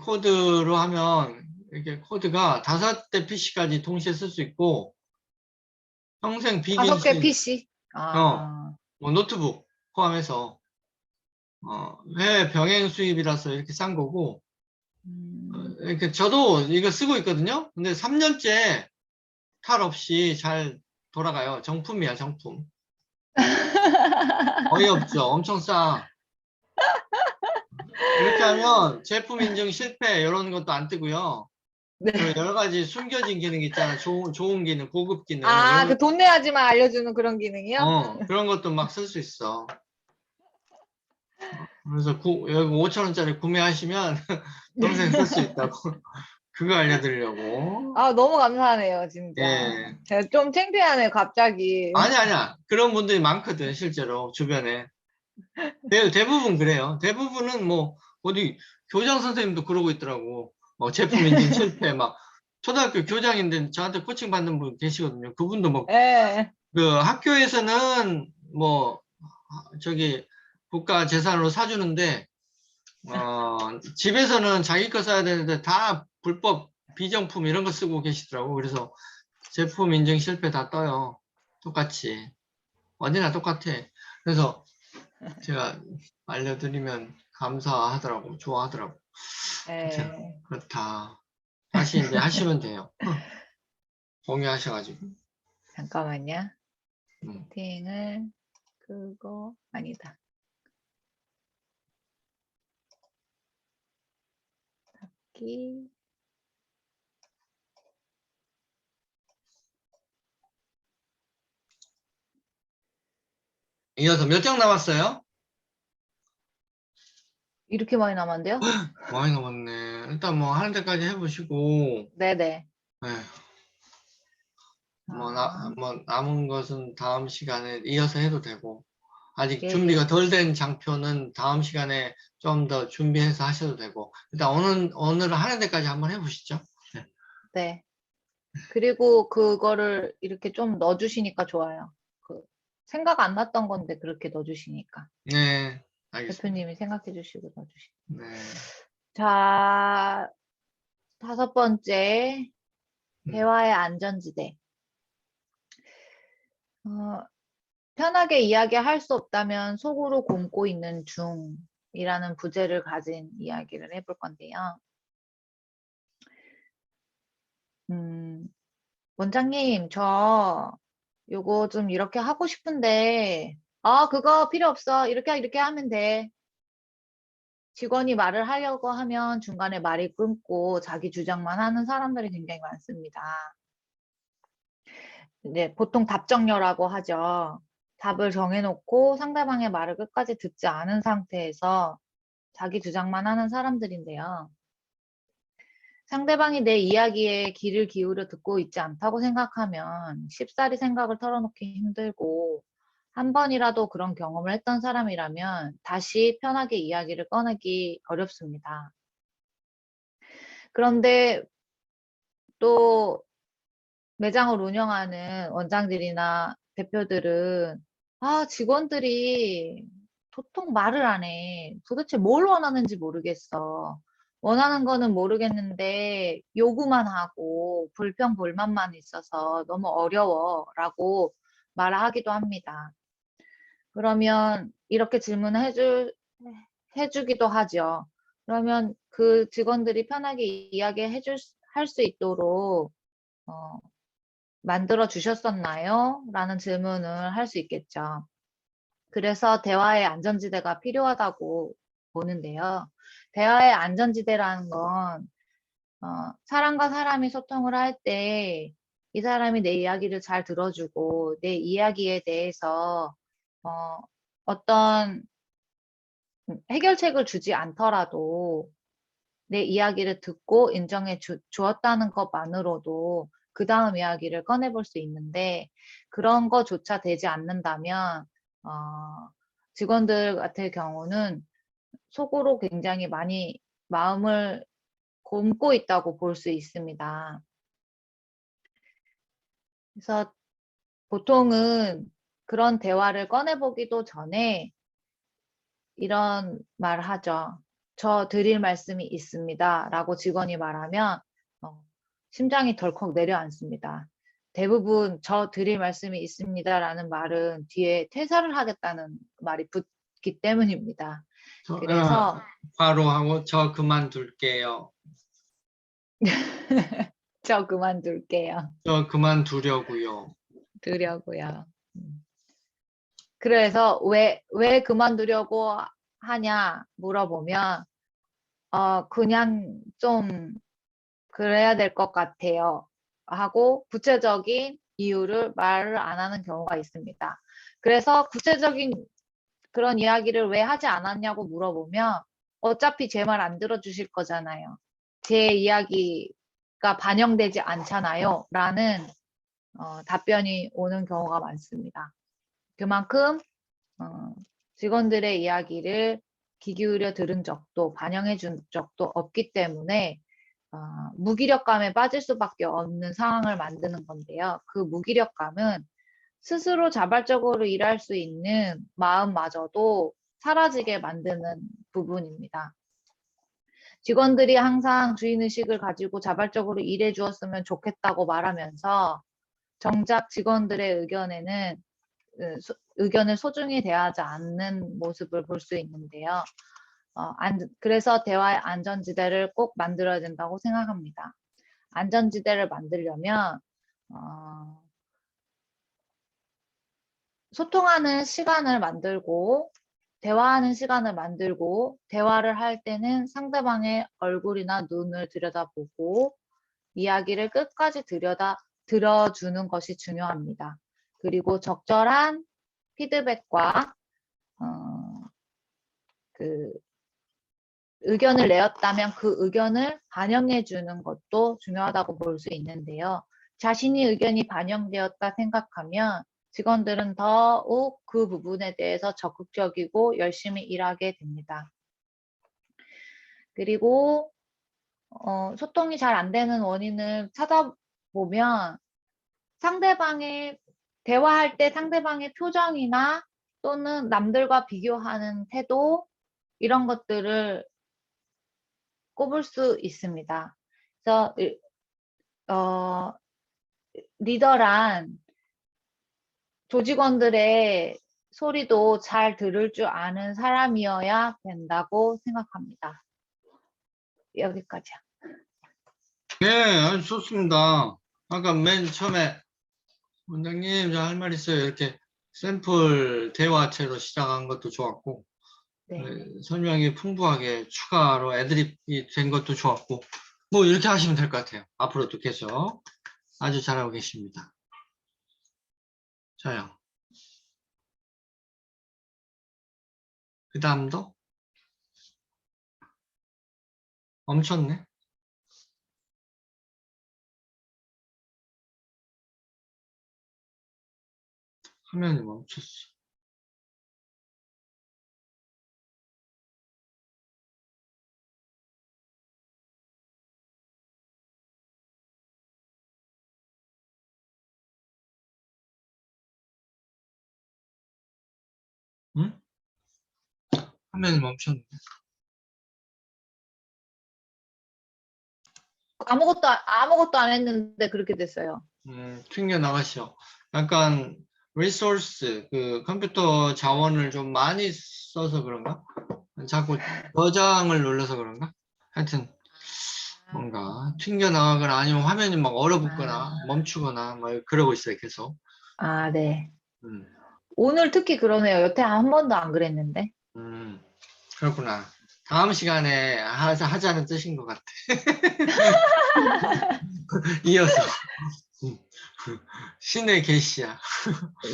코드로 하면 이렇게 코드가 5대 PC까지 동시에 쓸 수 있고 평생 5개 비갱신 PC. 뭐 노트북 포함해서 해외 병행 수입이라서 이렇게 싼 거고 이렇게 저도 이거 쓰고 있거든요. 근데 3년째 탈 없이 잘 돌아가요. 정품이야, 정품. 어이없죠. 엄청 싸. 이렇게 하면 제품 인증 실패 이런 것도 안 뜨고요. 네. 그 여러 가지 숨겨진 기능 있잖아. 좋은 기능, 고급 기능 아, 이런 그 돈 내야지만 알려주는 그런 기능이요? 그런 것도 막 쓸 수 있어. 그래서 여기 5,000원짜리 구매하시면 평생 쓸 수 있다고. 그거 알려드리려고. 아, 너무 감사하네요, 진짜. 예. 제가 좀 창피하네요, 갑자기. 아니야. 그런 분들이 많거든, 실제로, 주변에. 대부분 그래요. 대부분은 뭐, 어디, 교장 선생님도 그러고 있더라고. 제품 인증 실패, 막, 초등학교 교장인데 저한테 코칭 받는 분 계시거든요. 그분도 뭐, 예. 그 학교에서는 뭐, 저기, 국가 재산으로 사주는데, 집에서는 자기 거 써야 되는데 다 불법 비정품 이런 거 쓰고 계시더라고. 그래서 제품 인증 실패 다 떠요. 똑같이. 어디나 똑같아. 그래서 제가 알려드리면 감사하더라고. 좋아하더라고. 아무튼 예. 그렇다. 다시 이제 하시면 돼요. 공유하셔가지고. 잠깐만요. 음. 세팅을, 그거, 아니다. 닫기. 이어서 몇 장 남았어요? 이렇게 많이 남았는데요? 많이 남았네. 일단 뭐 하는 데까지 해보시고, 네네. 예, 아, 뭐 남은 것은 다음 시간에 이어서 해도 되고, 아직 예, 준비가 예. 덜 된 장표는 다음 시간에 좀 더 준비해서 하셔도 되고, 일단 오늘은 하는 데까지 한번 해보시죠. 네. 네. 그리고 그거를 이렇게 좀 넣어주시니까 좋아요. 그, 생각 안 났던 건데 그렇게 넣어주시니까. 네, 알겠습니다. 대표님이 생각해 주시고 넣어주시고. 네. 자, 5번째, 음. 대화의 안전지대. 어, 편하게 이야기할 수 없다면 속으로 곪고 있는 중이라는 부제를 가진 이야기를 해볼 건데요. 음, 원장님, 저 요거 좀 이렇게 하고 싶은데, 그거 필요 없어. 이렇게 하면 돼. 직원이 말을 하려고 하면 중간에 말이 끊고 자기 주장만 하는 사람들이 굉장히 많습니다. 이제 보통 답정려라고 하죠. 답을 정해놓고 상대방의 말을 끝까지 듣지 않은 상태에서 자기 주장만 하는 사람들인데요. 상대방이 내 이야기에 귀를 기울여 듣고 있지 않다고 생각하면 쉽사리 생각을 털어놓기 힘들고 한 번이라도 그런 경험을 했던 사람이라면 다시 편하게 이야기를 꺼내기 어렵습니다. 그런데 또 매장을 운영하는 원장들이나 대표들은 직원들이 도통 말을 안 해. 도대체 뭘 원하는지 모르겠어. 원하는 거는 모르겠는데 요구만 하고 불평, 불만만 있어서 너무 어려워라고 말하기도 합니다. 그러면 이렇게 해주기도 하죠. 그러면 그 직원들이 편하게 할 수 있도록 어, 만들어 주셨었나요? 라는 질문을 할 수 있겠죠. 그래서 대화의 안전지대가 필요하다고 보는데요. 대화의 안전지대라는 건 사람과 사람이 소통을 할 때 이 사람이 내 이야기를 잘 들어주고 내 이야기에 대해서 어, 어떤 해결책을 주지 않더라도 내 이야기를 듣고 인정해 주었다는 것만으로도 그 다음 이야기를 꺼내볼 수 있는데 그런 거조차 되지 않는다면 어, 직원들 같은 경우는 속으로 굉장히 많이 마음을 곪고 있다고 볼 수 있습니다. 그래서 보통은 그런 대화를 꺼내보기도 전에 이런 말을 하죠. 저 드릴 말씀이 있습니다. 라고 직원이 말하면 심장이 덜컥 내려앉습니다. 대부분 저 드릴 말씀이 있습니다. 라는 말은 뒤에 퇴사를 하겠다는 말이 붙기 때문입니다. 그래서 바로 하고 저 그만둘게요. 저 그만둘게요. 저 그만두려고요. 두려고요. 그래서 왜 그만두려고 하냐 물어보면 그냥 좀 그래야 될 것 같아요 하고 구체적인 이유를 말을 안 하는 경우가 있습니다. 그래서 구체적인 그런 이야기를 왜 하지 않았냐고 물어보면 어차피 제 말 안 들어주실 거잖아요. 제 이야기가 반영되지 않잖아요. 라는 답변이 오는 경우가 많습니다. 그만큼 직원들의 이야기를 귀 기울여 들은 적도 반영해 준 적도 없기 때문에 무기력감에 빠질 수밖에 없는 상황을 만드는 건데요. 그 무기력감은 스스로 자발적으로 일할 수 있는 마음마저도 사라지게 만드는 부분입니다. 직원들이 항상 주인의식을 가지고 자발적으로 일해 주었으면 좋겠다고 말하면서 정작 직원들의 의견을 소중히 대하지 않는 모습을 볼 수 있는데요. 그래서 대화의 안전지대를 꼭 만들어야 된다고 생각합니다. 안전지대를 만들려면 소통하는 시간을 만들고 대화하는 시간을 만들고 대화를 할 때는 상대방의 얼굴이나 눈을 들여다보고 이야기를 끝까지 들어주는 것이 중요합니다. 그리고 적절한 피드백과 그 의견을 내었다면 그 의견을 반영해 주는 것도 중요하다고 볼 수 있는데요. 자신이 의견이 반영되었다 생각하면 직원들은 더욱 그 부분에 대해서 적극적이고 열심히 일하게 됩니다. 그리고 소통이 잘 안 되는 원인을 찾아보면 대화할 때 상대방의 표정이나 또는 남들과 비교하는 태도 이런 것들을 꼽을 수 있습니다. 그래서 리더란 조직원들의 소리도 잘 들을 줄 아는 사람이어야 된다고 생각합니다. 여기까지요. 네, 아주 좋습니다. 아까 맨 처음에 원장님, 저 할 말 있어요. 이렇게 샘플 대화체로 시작한 것도 좋았고, 네. 설명이 풍부하게 추가로 애드립이 된 것도 좋았고, 뭐 이렇게 하시면 될 것 같아요. 앞으로도 계속 아주 잘하고 계십니다. 자요. 그 다음도 멈췄네. 화면이 멈췄어. 응? 화면이 멈췄네. 아무것도 안 했는데 그렇게 됐어요. 튕겨 나가시오. 약간 리소스, 그 컴퓨터 자원을 좀 많이 써서 그런가? 자꾸 저장을 눌러서 그런가? 하여튼 뭔가 튕겨 나가거나 아니면 화면이 막 얼어붙거나 멈추거나 막 그러고 있어요, 계속. 네. 음, 오늘 특히 그러네요. 여태 한 번도 안 그랬는데. 그렇구나. 다음 시간에 하자는 뜻인 것 같아. 이어서. 신의 계시야.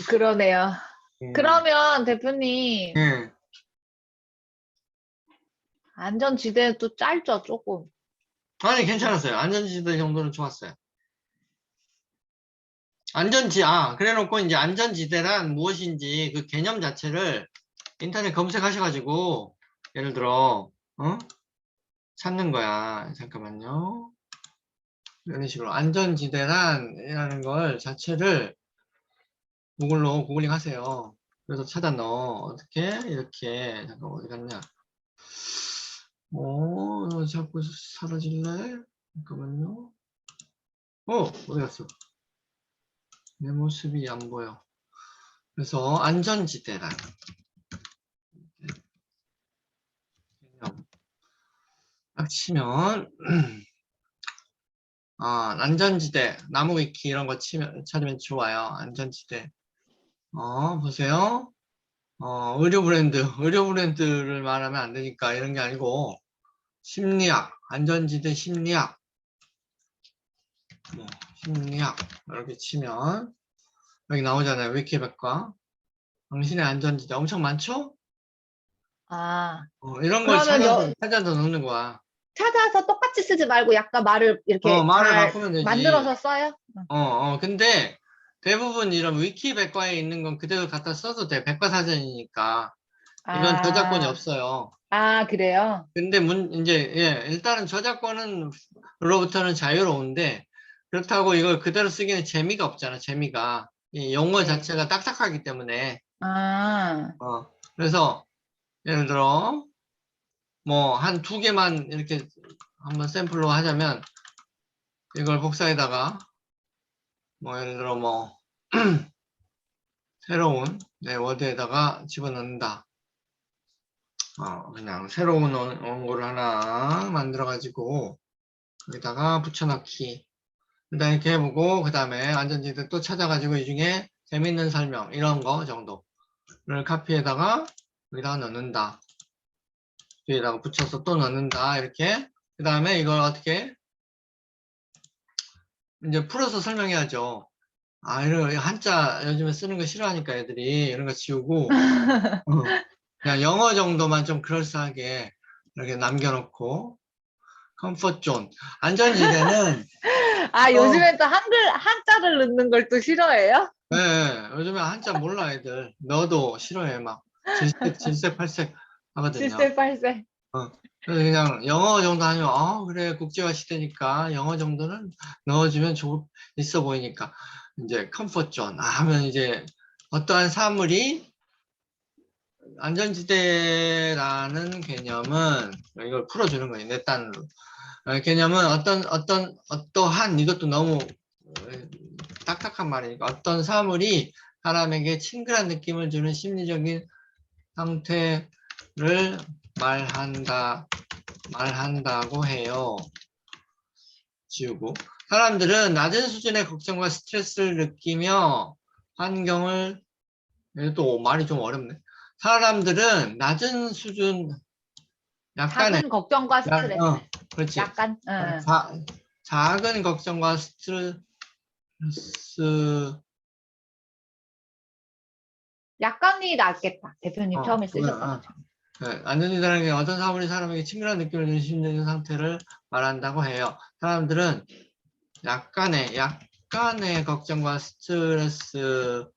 그러네요. 음, 그러면 대표님 예. 안전지대도 짧죠, 조금. 아니, 괜찮았어요. 안전지대 정도는 좋았어요. 그래 놓고 이제 안전지대란 무엇인지 그 개념 자체를 인터넷 검색하셔가지고, 예를 들어, 찾는 거야. 잠깐만요. 이런 식으로 안전지대란이라는 걸 자체를 구글로 구글링 하세요. 그래서 찾아 넣어. 어떻게? 이렇게. 잠깐 어디 갔냐? 너 자꾸 사라질래? 잠깐만요. 어디 갔어? 내 모습이 안 보여. 그래서 안전지대란. 딱 치면, 안전지대, 나무위키 이런 거 찾으면 좋아요. 안전지대. 보세요. 의료 브랜드를 말하면 안 되니까 이런 게 아니고, 심리학, 안전지대 심리학, 뭐, 심리학, 이렇게 치면, 여기 나오잖아요. 위키백과. 당신의 안전지대 엄청 많죠? 아, 이런 걸 그러면 찾아서 넣는 거야. 찾아서 똑같이 쓰지 말고 약간 말을 이렇게 말을 잘 바꾸면 되지. 만들어서 써요? 응. 근데 대부분 이런 위키백과에 있는 건 그대로 갖다 써도 돼. 백과사전이니까. 이건 저작권이 아, 없어요. 아, 그래요? 근데 이제, 예, 일단은 로부터는 자유로운데, 그렇다고 이걸 그대로 쓰기는 재미가 없잖아, 재미가. 이 용어 네. 자체가 딱딱하기 때문에. 아, 그래서, 예를 들어, 뭐, 한 두 개만 이렇게 한번 샘플로 하자면, 이걸 복사에다가, 뭐, 예를 들어, 뭐, 새로운, 워드에다가 집어넣는다. 그냥 새로운 원고를 하나 만들어가지고, 여기다가 붙여넣기. 일단 이렇게 해보고 그 다음에 안전지대 또 찾아가지고 이 중에 재밌는 설명 이런 거 정도를 카피에다가 여기다가 넣는다. 뒤에다가 붙여서 또 넣는다. 이렇게 그 다음에 이걸 어떻게 이제 풀어서 설명해야죠. 이런 한자 요즘에 쓰는 거 싫어하니까 애들이 이런 거 지우고 그냥 영어 정도만 좀 그럴싸하게 이렇게 남겨놓고 컴포트 존 안전지대는 아, 또 요즘엔 또 한자를 넣는 걸 또 싫어해요? 네, 요즘에 한자 몰라 애들. 너도 싫어해 막 질색팔색 하거든요. 7세, 8세. 어. 그래서 그냥 영어 정도 하면 그래 국제화 시대니까 영어 정도는 넣어주면 있어 보이니까 이제 컴포트 존 하면 이제 어떠한 사물이 안전지대라는 개념은 이걸 풀어주는 거예요. 내 딴으로. 개념은 어떠한 이것도 너무 딱딱한 말이니까 어떤 사물이 사람에게 친근한 느낌을 주는 심리적인 상태를 말한다고 해요. 지우고. 사람들은 낮은 수준의 걱정과 스트레스를 느끼며 환경을, 또 말이 좀 어렵네. 사람들은 낮은 수준, 약간의, 작은 걱정과 스트레스. 그렇지. 약간, 응. 작은 걱정과 스트레스, 약간이 낫겠다. 대표님 처음에 어, 쓰셨던 어. 것처럼. 안전지대라는 게 어떤 사물이 사람에게 친근한 느낌을 주는 심리적인 상태를 말한다고 해요. 사람들은 약간의 걱정과 스트레스는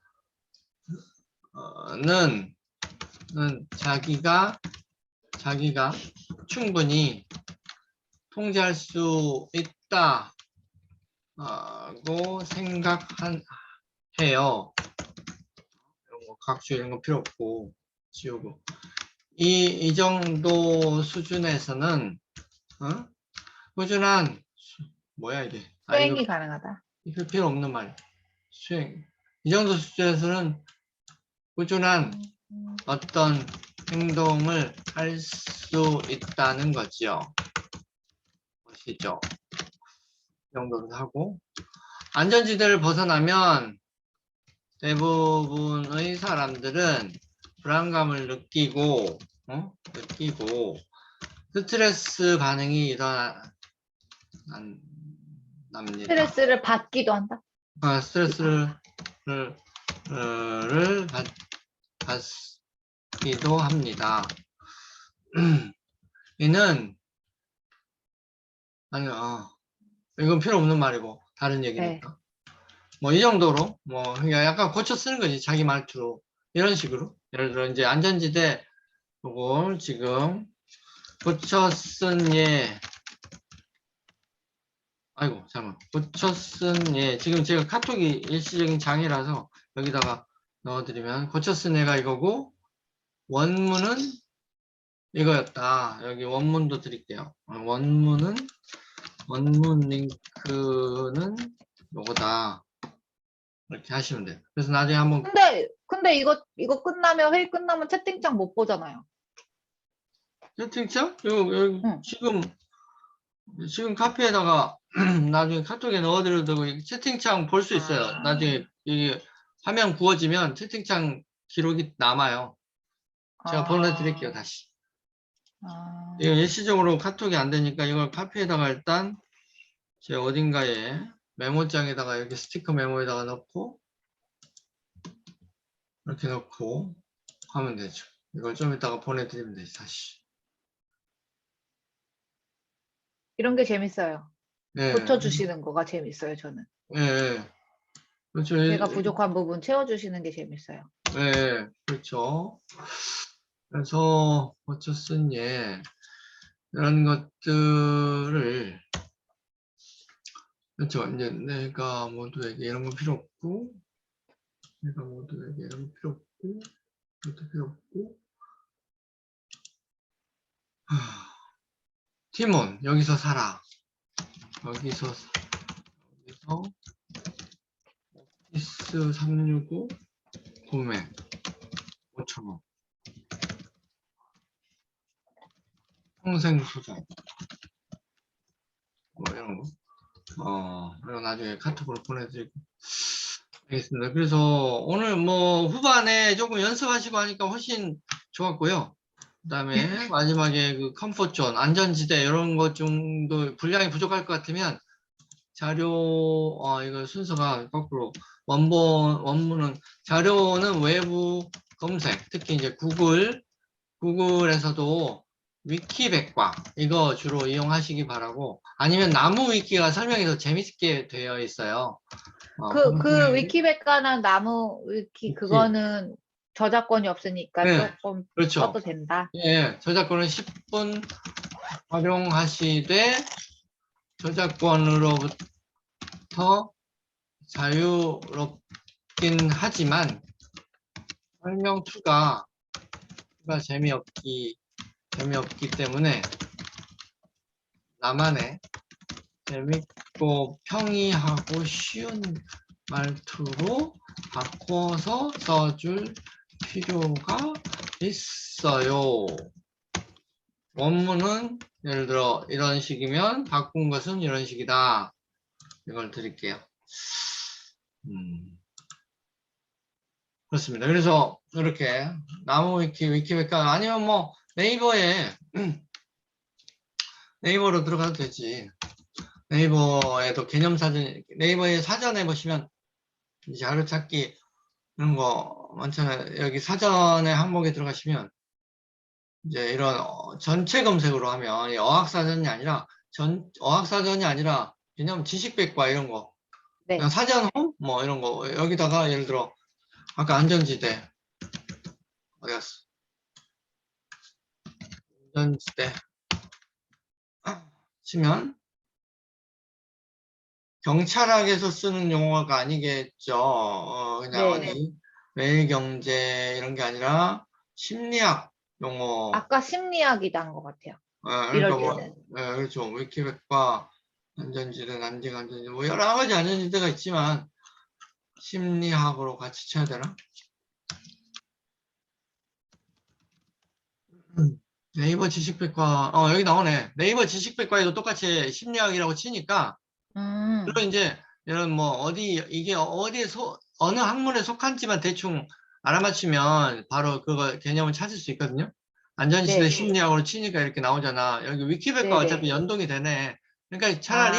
자기가 충분히 통제할 수 있다고 생각해요. 각주 이런 거 필요 없고 지우고. 이 정도 수준에서는 꾸준한 뭐야 이게? 이거 수행이 가능하다. 필요 없는 말. 수행. 이 정도 수준에서는 꾸준한 어떤 행동을 할 수 있다는 거죠. 보시죠. 이 정도로 하고 안전지대를 벗어나면 대부분의 사람들은 불안감을 느끼고 스트레스 반응이 일어납니다. 스트레스를 받기도 한다. 스트레스를 받기도 합니다. 이는 이건 필요 없는 말이고 다른 네. 얘기니까 뭐 이 정도로 뭐 그냥 약간 고쳐 쓰는 거지 자기 말투로 이런 식으로 예를 들어 이제 안전지대 요걸 지금 고쳐 쓴 잠깐만 고쳐 쓴 지금 제가 카톡이 일시적인 장애라서 여기다가 넣어드리면 고쳐 쓴 얘가 이거고 원문은 이거였다. 여기 원문도 드릴게요. 원문 링크는 요거다. 이렇게 하시면 돼요. 그래서 나중에 한번 근데 이거 끝나면, 회의 끝나면 채팅창 못 보잖아요. 채팅창? 여기 응. 지금 카페에다가 나중에 카톡에 넣어드려도 되고 채팅창 볼 수 있어요. 나중에 이 화면 구워지면 채팅창 기록이 남아요. 제가 보내드릴게요, 다시. 아, 이거 일시적으로 카톡이 안 되니까 이걸 카피에다가 일단 제 어딘가에 메모장에다가 이렇게 스티커 메모에다가 넣고 이렇게 넣고 하면 되죠. 이걸 좀 이따가 보내드리면 되지, 다시. 이런 게 재밌어요. 네, 고쳐주시는 거가 재밌어요, 저는. 네, 그렇죠. 제가 부족한 부분 채워주시는 게 재밌어요. 네, 그렇죠. 그래서 고쳐 쓴 예, 이런 것들을 그렇죠. 이제 내가 모두에게 이런 거 필요 없고, 내가 모두에게 이런 거 필요 없고, 이것도 필요 없고, 티몬 여기서 살아. 여기서 오피스 365 구매 5,000원. 평생 소장. 뭐 이런 거. 이거 나중에 카톡으로 보내드리고. 알겠습니다. 그래서 오늘 뭐 후반에 조금 연습하시고 하니까 훨씬 좋았고요. 그 다음에 마지막에 그 컴포트존, 안전지대 이런 것 정도 분량이 부족할 것 같으면 자료, 이거 순서가 거꾸로 원문은 자료는 외부 검색, 특히 이제 구글에서도 위키백과 이거 주로 이용하시기 바라고 아니면 나무 위키가 설명이 더 재밌게 되어 있어요. 그 위키백과는 나무 위키, 그거는 저작권이 없으니까 네, 조금 그렇죠. 써도 된다. 예, 저작권은 10분 활용하시되 저작권으로부터 자유롭긴 하지만 설명 투가 재미없기 때문에 나만의 재밌고 평이하고 쉬운 말투로 바꿔서 써줄 필요가 있어요. 원문은 예를 들어 이런 식이면 바꾼 것은 이런 식이다. 이걸 드릴게요. 그렇습니다. 그래서 이렇게 나무 위키백과 아니면 뭐 네이버로 들어가도 되지. 네이버에도 개념사전, 네이버에 사전에 보시면 자료 찾기 이런 거 많잖아요. 여기 사전의 항목에 들어가시면 이제 이런 전체 검색으로 하면 어학사전이 아니라 개념 지식백과 이런 거 네. 그냥 사전 홈 뭐 이런 거 여기다가 예를 들어 아까 안전지대 어디 갔어? 안전지대 치면 경찰학에서 쓰는 용어가 아니겠죠. 그냥 네. 어디 매일경제 이런 게 아니라 심리학 용어. 아까 심리학이 난 것 같아요. 그러니까 이럴 뭐, 때는. 그렇죠. 위키백과 안전지대, 난징 안전지대, 뭐 여러 가지 안전지대가 있지만 심리학으로 같이 쳐야 되나? 네이버 지식백과, 여기 나오네. 네이버 지식백과에도 똑같이 심리학이라고 치니까, 그리고 이제, 이런 뭐, 이게 어느 학문에 속한지만 대충 알아맞히면 바로 그거 개념을 찾을 수 있거든요. 안전지대 네. 심리학으로 치니까 이렇게 나오잖아. 여기 위키백과 어차피 네네. 연동이 되네. 그러니까 차라리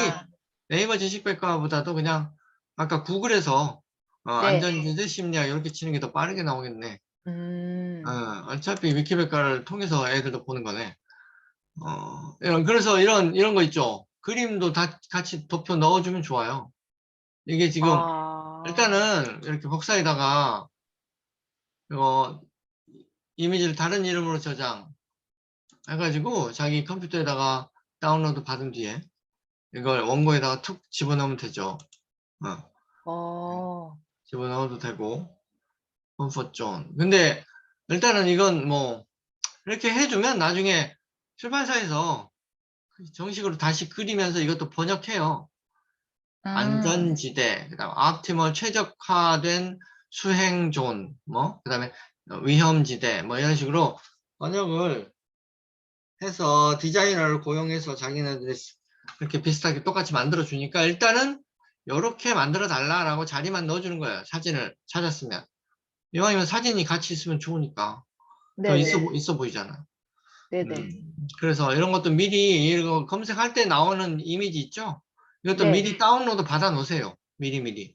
네이버 지식백과보다도 그냥 아까 구글에서 네. 안전지대 심리학 이렇게 치는 게 더 빠르게 나오겠네. 어차피 위키백과를 통해서 애들도 보는 거네. 그래서 이런 거 있죠. 그림도 다 같이 도표 넣어주면 좋아요. 이게 지금, 일단은 이렇게 복사에다가, 이거, 이미지를 다른 이름으로 저장해가지고, 자기 컴퓨터에다가 다운로드 받은 뒤에, 이걸 원고에다가 툭 집어넣으면 되죠. 집어넣어도 되고, 컴포트존. 근데, 일단은 이건 뭐, 이렇게 해주면 나중에 출판사에서 정식으로 다시 그리면서 이것도 번역해요. 안전지대, 그다음 optimal 최적화된 수행존, 뭐 그다음에 위험지대, 뭐 이런 식으로 번역을 해서 디자이너를 고용해서 자기네들이 이렇게 비슷하게 똑같이 만들어 주니까 일단은 이렇게 만들어 달라라고 자리만 넣어주는 거예요. 사진을 찾았으면 이왕이면 사진이 같이 있으면 좋으니까 더 네네. 있어 보이잖아. 네네. 그래서 이런 것도 미리 이거 검색할 때 나오는 이미지 있죠? 이것도 네. 미리 다운로드 받아 놓으세요. 미리.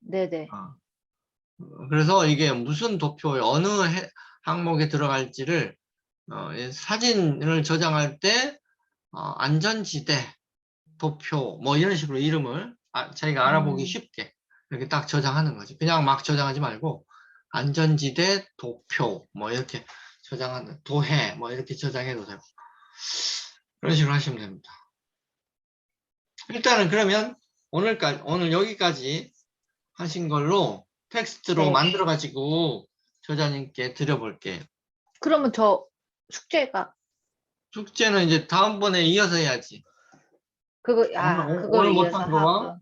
네네. 어. 그래서 이게 무슨 도표에 어느 항목에 들어갈지를 이 사진을 저장할 때 안전지대 도표 뭐 이런 식으로 이름을 자기가 알아보기 음. 쉽게 이렇게 딱 저장하는 거지. 그냥 막 저장하지 말고 안전지대 도표 뭐 이렇게 저장하는 도해 뭐 이렇게 저장해도 되고 그런 식으로 하시면 됩니다. 일단은 그러면 오늘 여기까지 하신 걸로 텍스트로 네. 만들어 가지고 저자님께 드려볼게요. 그러면 저 숙제가 숙제는 이제 다음번에 이어서 해야지. 그걸 오늘 이어서 못한 거와 하고.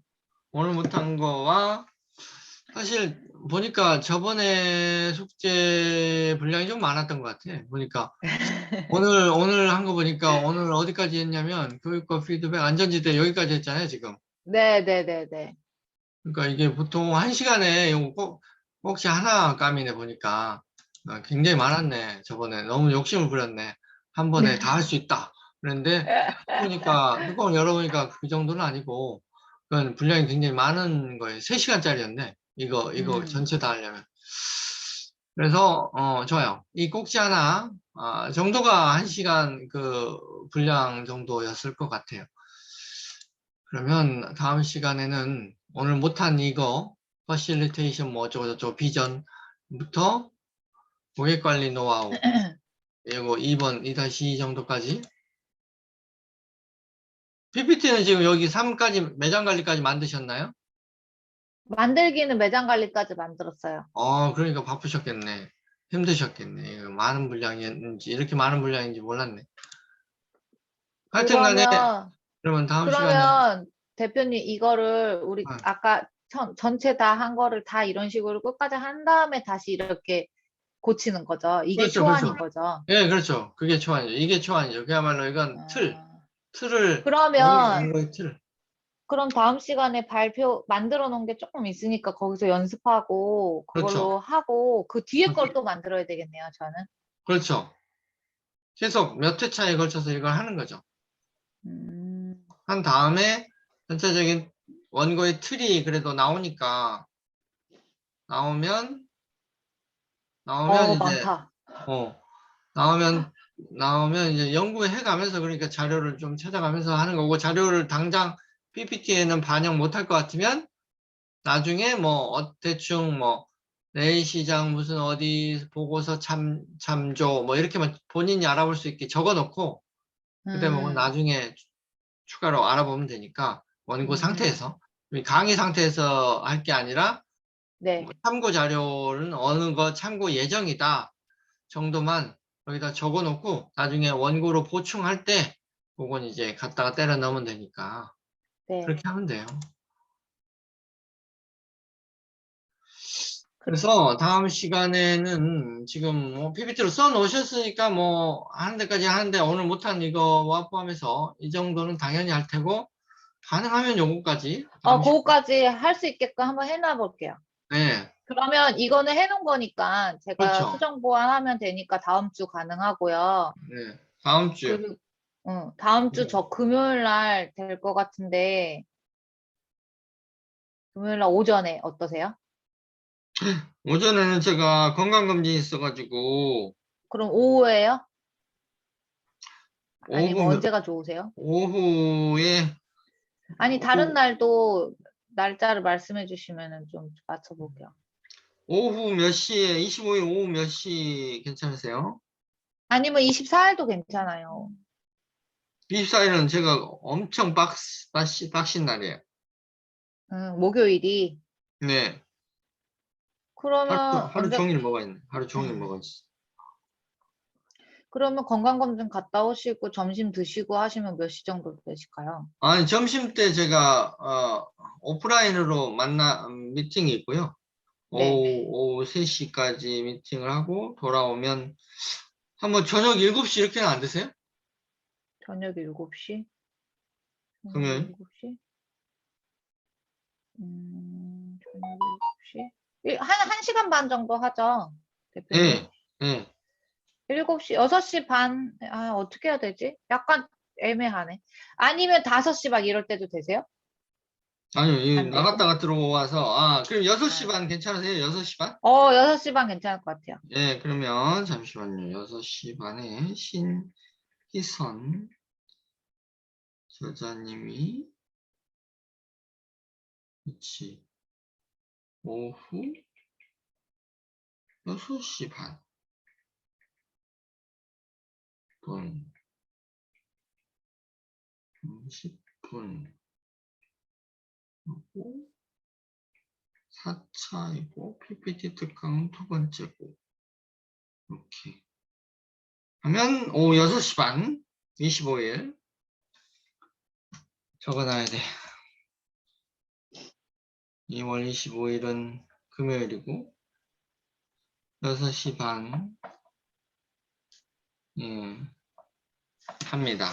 오늘 못한 거와 사실 보니까 저번에 숙제 분량이 좀 많았던 것 같아. 보니까 오늘 한 거 보니까 오늘 어디까지 했냐면 교육과 피드백 안전지대 여기까지 했잖아요, 지금. 네네네네. 그러니까 이게 보통 한 시간에 이거 혹시 하나 까미네 보니까 굉장히 많았네. 저번에 너무 욕심을 부렸네. 한 번에 다 할 수 있다. 그런데 보니까 뚜껑을 열어보니까 그 정도는 아니고 그건 분량이 굉장히 많은 거예요. 3시간짜리였네. 이거 전체 다 하려면. 그래서 좋아요. 이 꼭지 하나 정도가 1시간 그 분량 정도였을 것 같아요. 그러면 다음 시간에는 오늘 못한 이거 퍼실리테이션 뭐 어쩌고저쩌고 비전부터 고객관리 노하우 이거 2번 2-2 정도까지 PPT는 지금 여기 3까지 매장 관리까지 만드셨나요? 만들기는 매장 관리까지 만들었어요. 그러니까 바쁘셨겠네. 힘드셨겠네. 이거 많은 분량이었는지 이렇게 많은 분량인지 몰랐네. 하여튼 간에 그러면 그러면 다음 시간에 그러면 대표님 이거를 우리 아, 아까 전체 다 한 거를 다 이런 식으로 끝까지 한 다음에 다시 이렇게 고치는 거죠. 이게 그렇죠, 그렇죠. 초안인 거죠. 예, 그렇죠. 그게 초안이죠. 이게 초안이죠. 그야말로 이건 아, 틀을 그러면 원고의 틀. 그럼 다음 시간에 발표 만들어 놓은 게 조금 있으니까 거기서 연습하고 그렇죠. 그걸로 하고 그 뒤에 걸 그렇죠. 또 만들어야 되겠네요, 저는. 그렇죠. 계속 몇 회차에 걸쳐서 이걸 하는 거죠. 음, 한 다음에 전체적인 원고의 틀이 그래도 나오면 이제 많다. 어 나오면 이제 연구해 가면서 그러니까 자료를 좀 찾아가면서 하는 거고 자료를 당장 PPT에는 반영 못할 것 같으면 나중에 뭐 대충 뭐 내일 시장 무슨 어디 보고서 참조 뭐 이렇게만 본인이 알아볼 수 있게 적어 놓고 그때 뭐 음, 나중에 추가로 알아보면 되니까 원고 음, 상태에서 강의 상태에서 할 게 아니라 뭐 네. 참고 자료는 어느 거 참고 예정이다 정도만 여기다 적어 놓고 나중에 원고로 보충할 때 그건 이제 갖다가 때려 넣으면 되니까 네. 그렇게 하면 돼요. 그, 그래서 다음 시간에는 지금 뭐 PPT로 써 놓으셨으니까 뭐 하는 데까지 하는데 오늘 못한 이거와 포함해서 이 정도는 당연히 할 테고 가능하면 요거까지 다음 시간 그거까지 할 수 있게끔 한번 해놔 볼게요. 네 그러면 이거는 해놓은 거니까 제가 그렇죠. 수정 보완하면 되니까 다음 주 가능하고요. 네 다음 주 그리고 다음 주 네. 저 금요일 날 될 것 같은데 금요일 날 오전에 어떠세요? 오전에는 제가 건강검진 있어가지고 그럼 오후에요? 오후 아니면 언제가 좋으세요? 오후에 아니 다른 오후, 날도 날짜를 말씀해 주시면은 좀 맞춰볼게요. 오후 몇 시에 25일 오후 몇 시 괜찮으세요? 아니면 24일도 괜찮아요. 24일은 제가 엄청 빡신 날이에요. 목요일이. 네. 그러면 하루 종일 뭐가 있네. 하루 종일 뭐가 있어. 그러면 건강검진 갔다 오시고 점심 드시고 하시면 몇 시 정도 되실까요? 아니, 점심 때 제가, 오프라인으로 미팅이 있고요. 네. 오후 3시까지 미팅을 하고 돌아오면, 한번 저녁 7시 이렇게는 안 드세요? 저녁 7시? 저녁 금요일? 7시? 저녁 7시? 한 시간 반 정도 하죠, 대표님? 예, 예. 7시, 6시 반, 아, 어떻게 해야 되지? 약간 애매하네. 아니면 5시 막 이럴 때도 되세요? 아니요, 이 안 되고? 나갔다가 들어와서, 그럼 6시 아. 반 괜찮으세요? 6시 반? 6시 반 괜찮을 것 같아요. 예, 그러면, 잠시만요. 6시 반에 신희선 저자님이, 그치, 오후 6시 반, 분, 30분, 하고, 4차이고, PPT 특강 두 번째고, 이렇게. 하면, 오후 6시 반, 25일. 적어놔야 돼. 2월 25일은 금요일이고, 6시 반, 예, 합니다.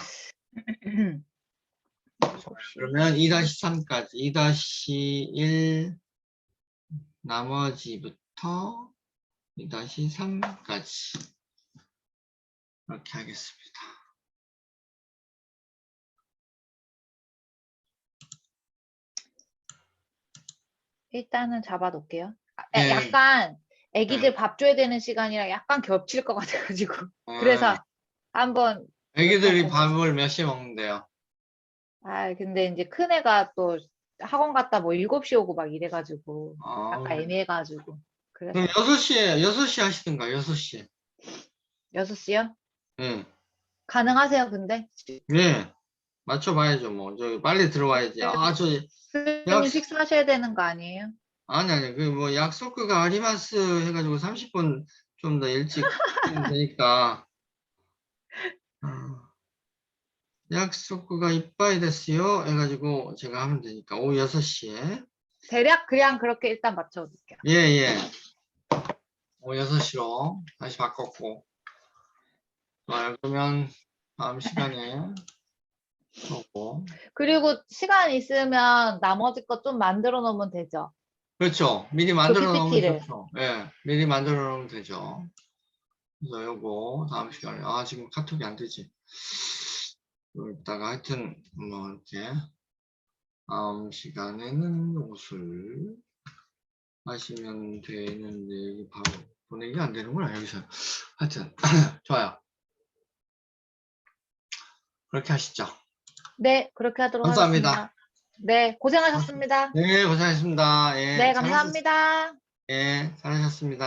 그러면 2-3까지, 2-1 나머지부터 2-3까지 이렇게 하겠습니다. 일단은 잡아 놓을게요. 예. 약간 애기들 네. 밥 줘야 되는 시간이랑 약간 겹칠 것 같아가지고. 아, 그래서 한번 애기들이 여쭤보고. 밥을 몇 시에 먹는데요? 아, 근데 이제 큰애가 또 학원 갔다 뭐 7시 오고 막 이래가지고. 아, 약간 애매해가지고. 그럼 그래서 6시에 하시든가, 6시에. 6시요? 예. 가능하세요, 근데? 예. 맞춰봐야죠, 뭐. 저기 빨리 들어와야지. 저, 약, 선생님 식사하셔야 되는 거 아니에요? 아니, 뭐, 약속가 아리마스 해가지고 30분 좀 더 일찍 하면 되니까. 약속가 이빠이 됐어요. 해가지고 제가 하면 되니까. 오후 6시에. 대략 그냥 그렇게 일단 맞춰둘게요. 예, 예. 오후 6시로 다시 바꿨고. 좋아요. 그러면 다음 시간에 보고. 그리고 시간 있으면 나머지 거 좀 만들어 놓으면 되죠. 그렇죠. 미리 그 만들어 놓으면 PPT를. 좋죠. 예. 미리 만들어 놓으면 되죠. 그래서 요거 다음 시간에. 지금 카톡이 안 되지. 이따가 하여튼, 뭐, 이렇게. 다음 시간에는 옷을 하시면 되는데, 이게 바로 보내기 안 되는구나, 여기서. 하여튼, 좋아요. 그렇게 하시죠. 네, 그렇게 하도록 감사합니다. 하겠습니다. 네, 고생하셨습니다. 네, 고생하셨습니다. 예, 네, 감사합니다. 예, 잘하셨습니다.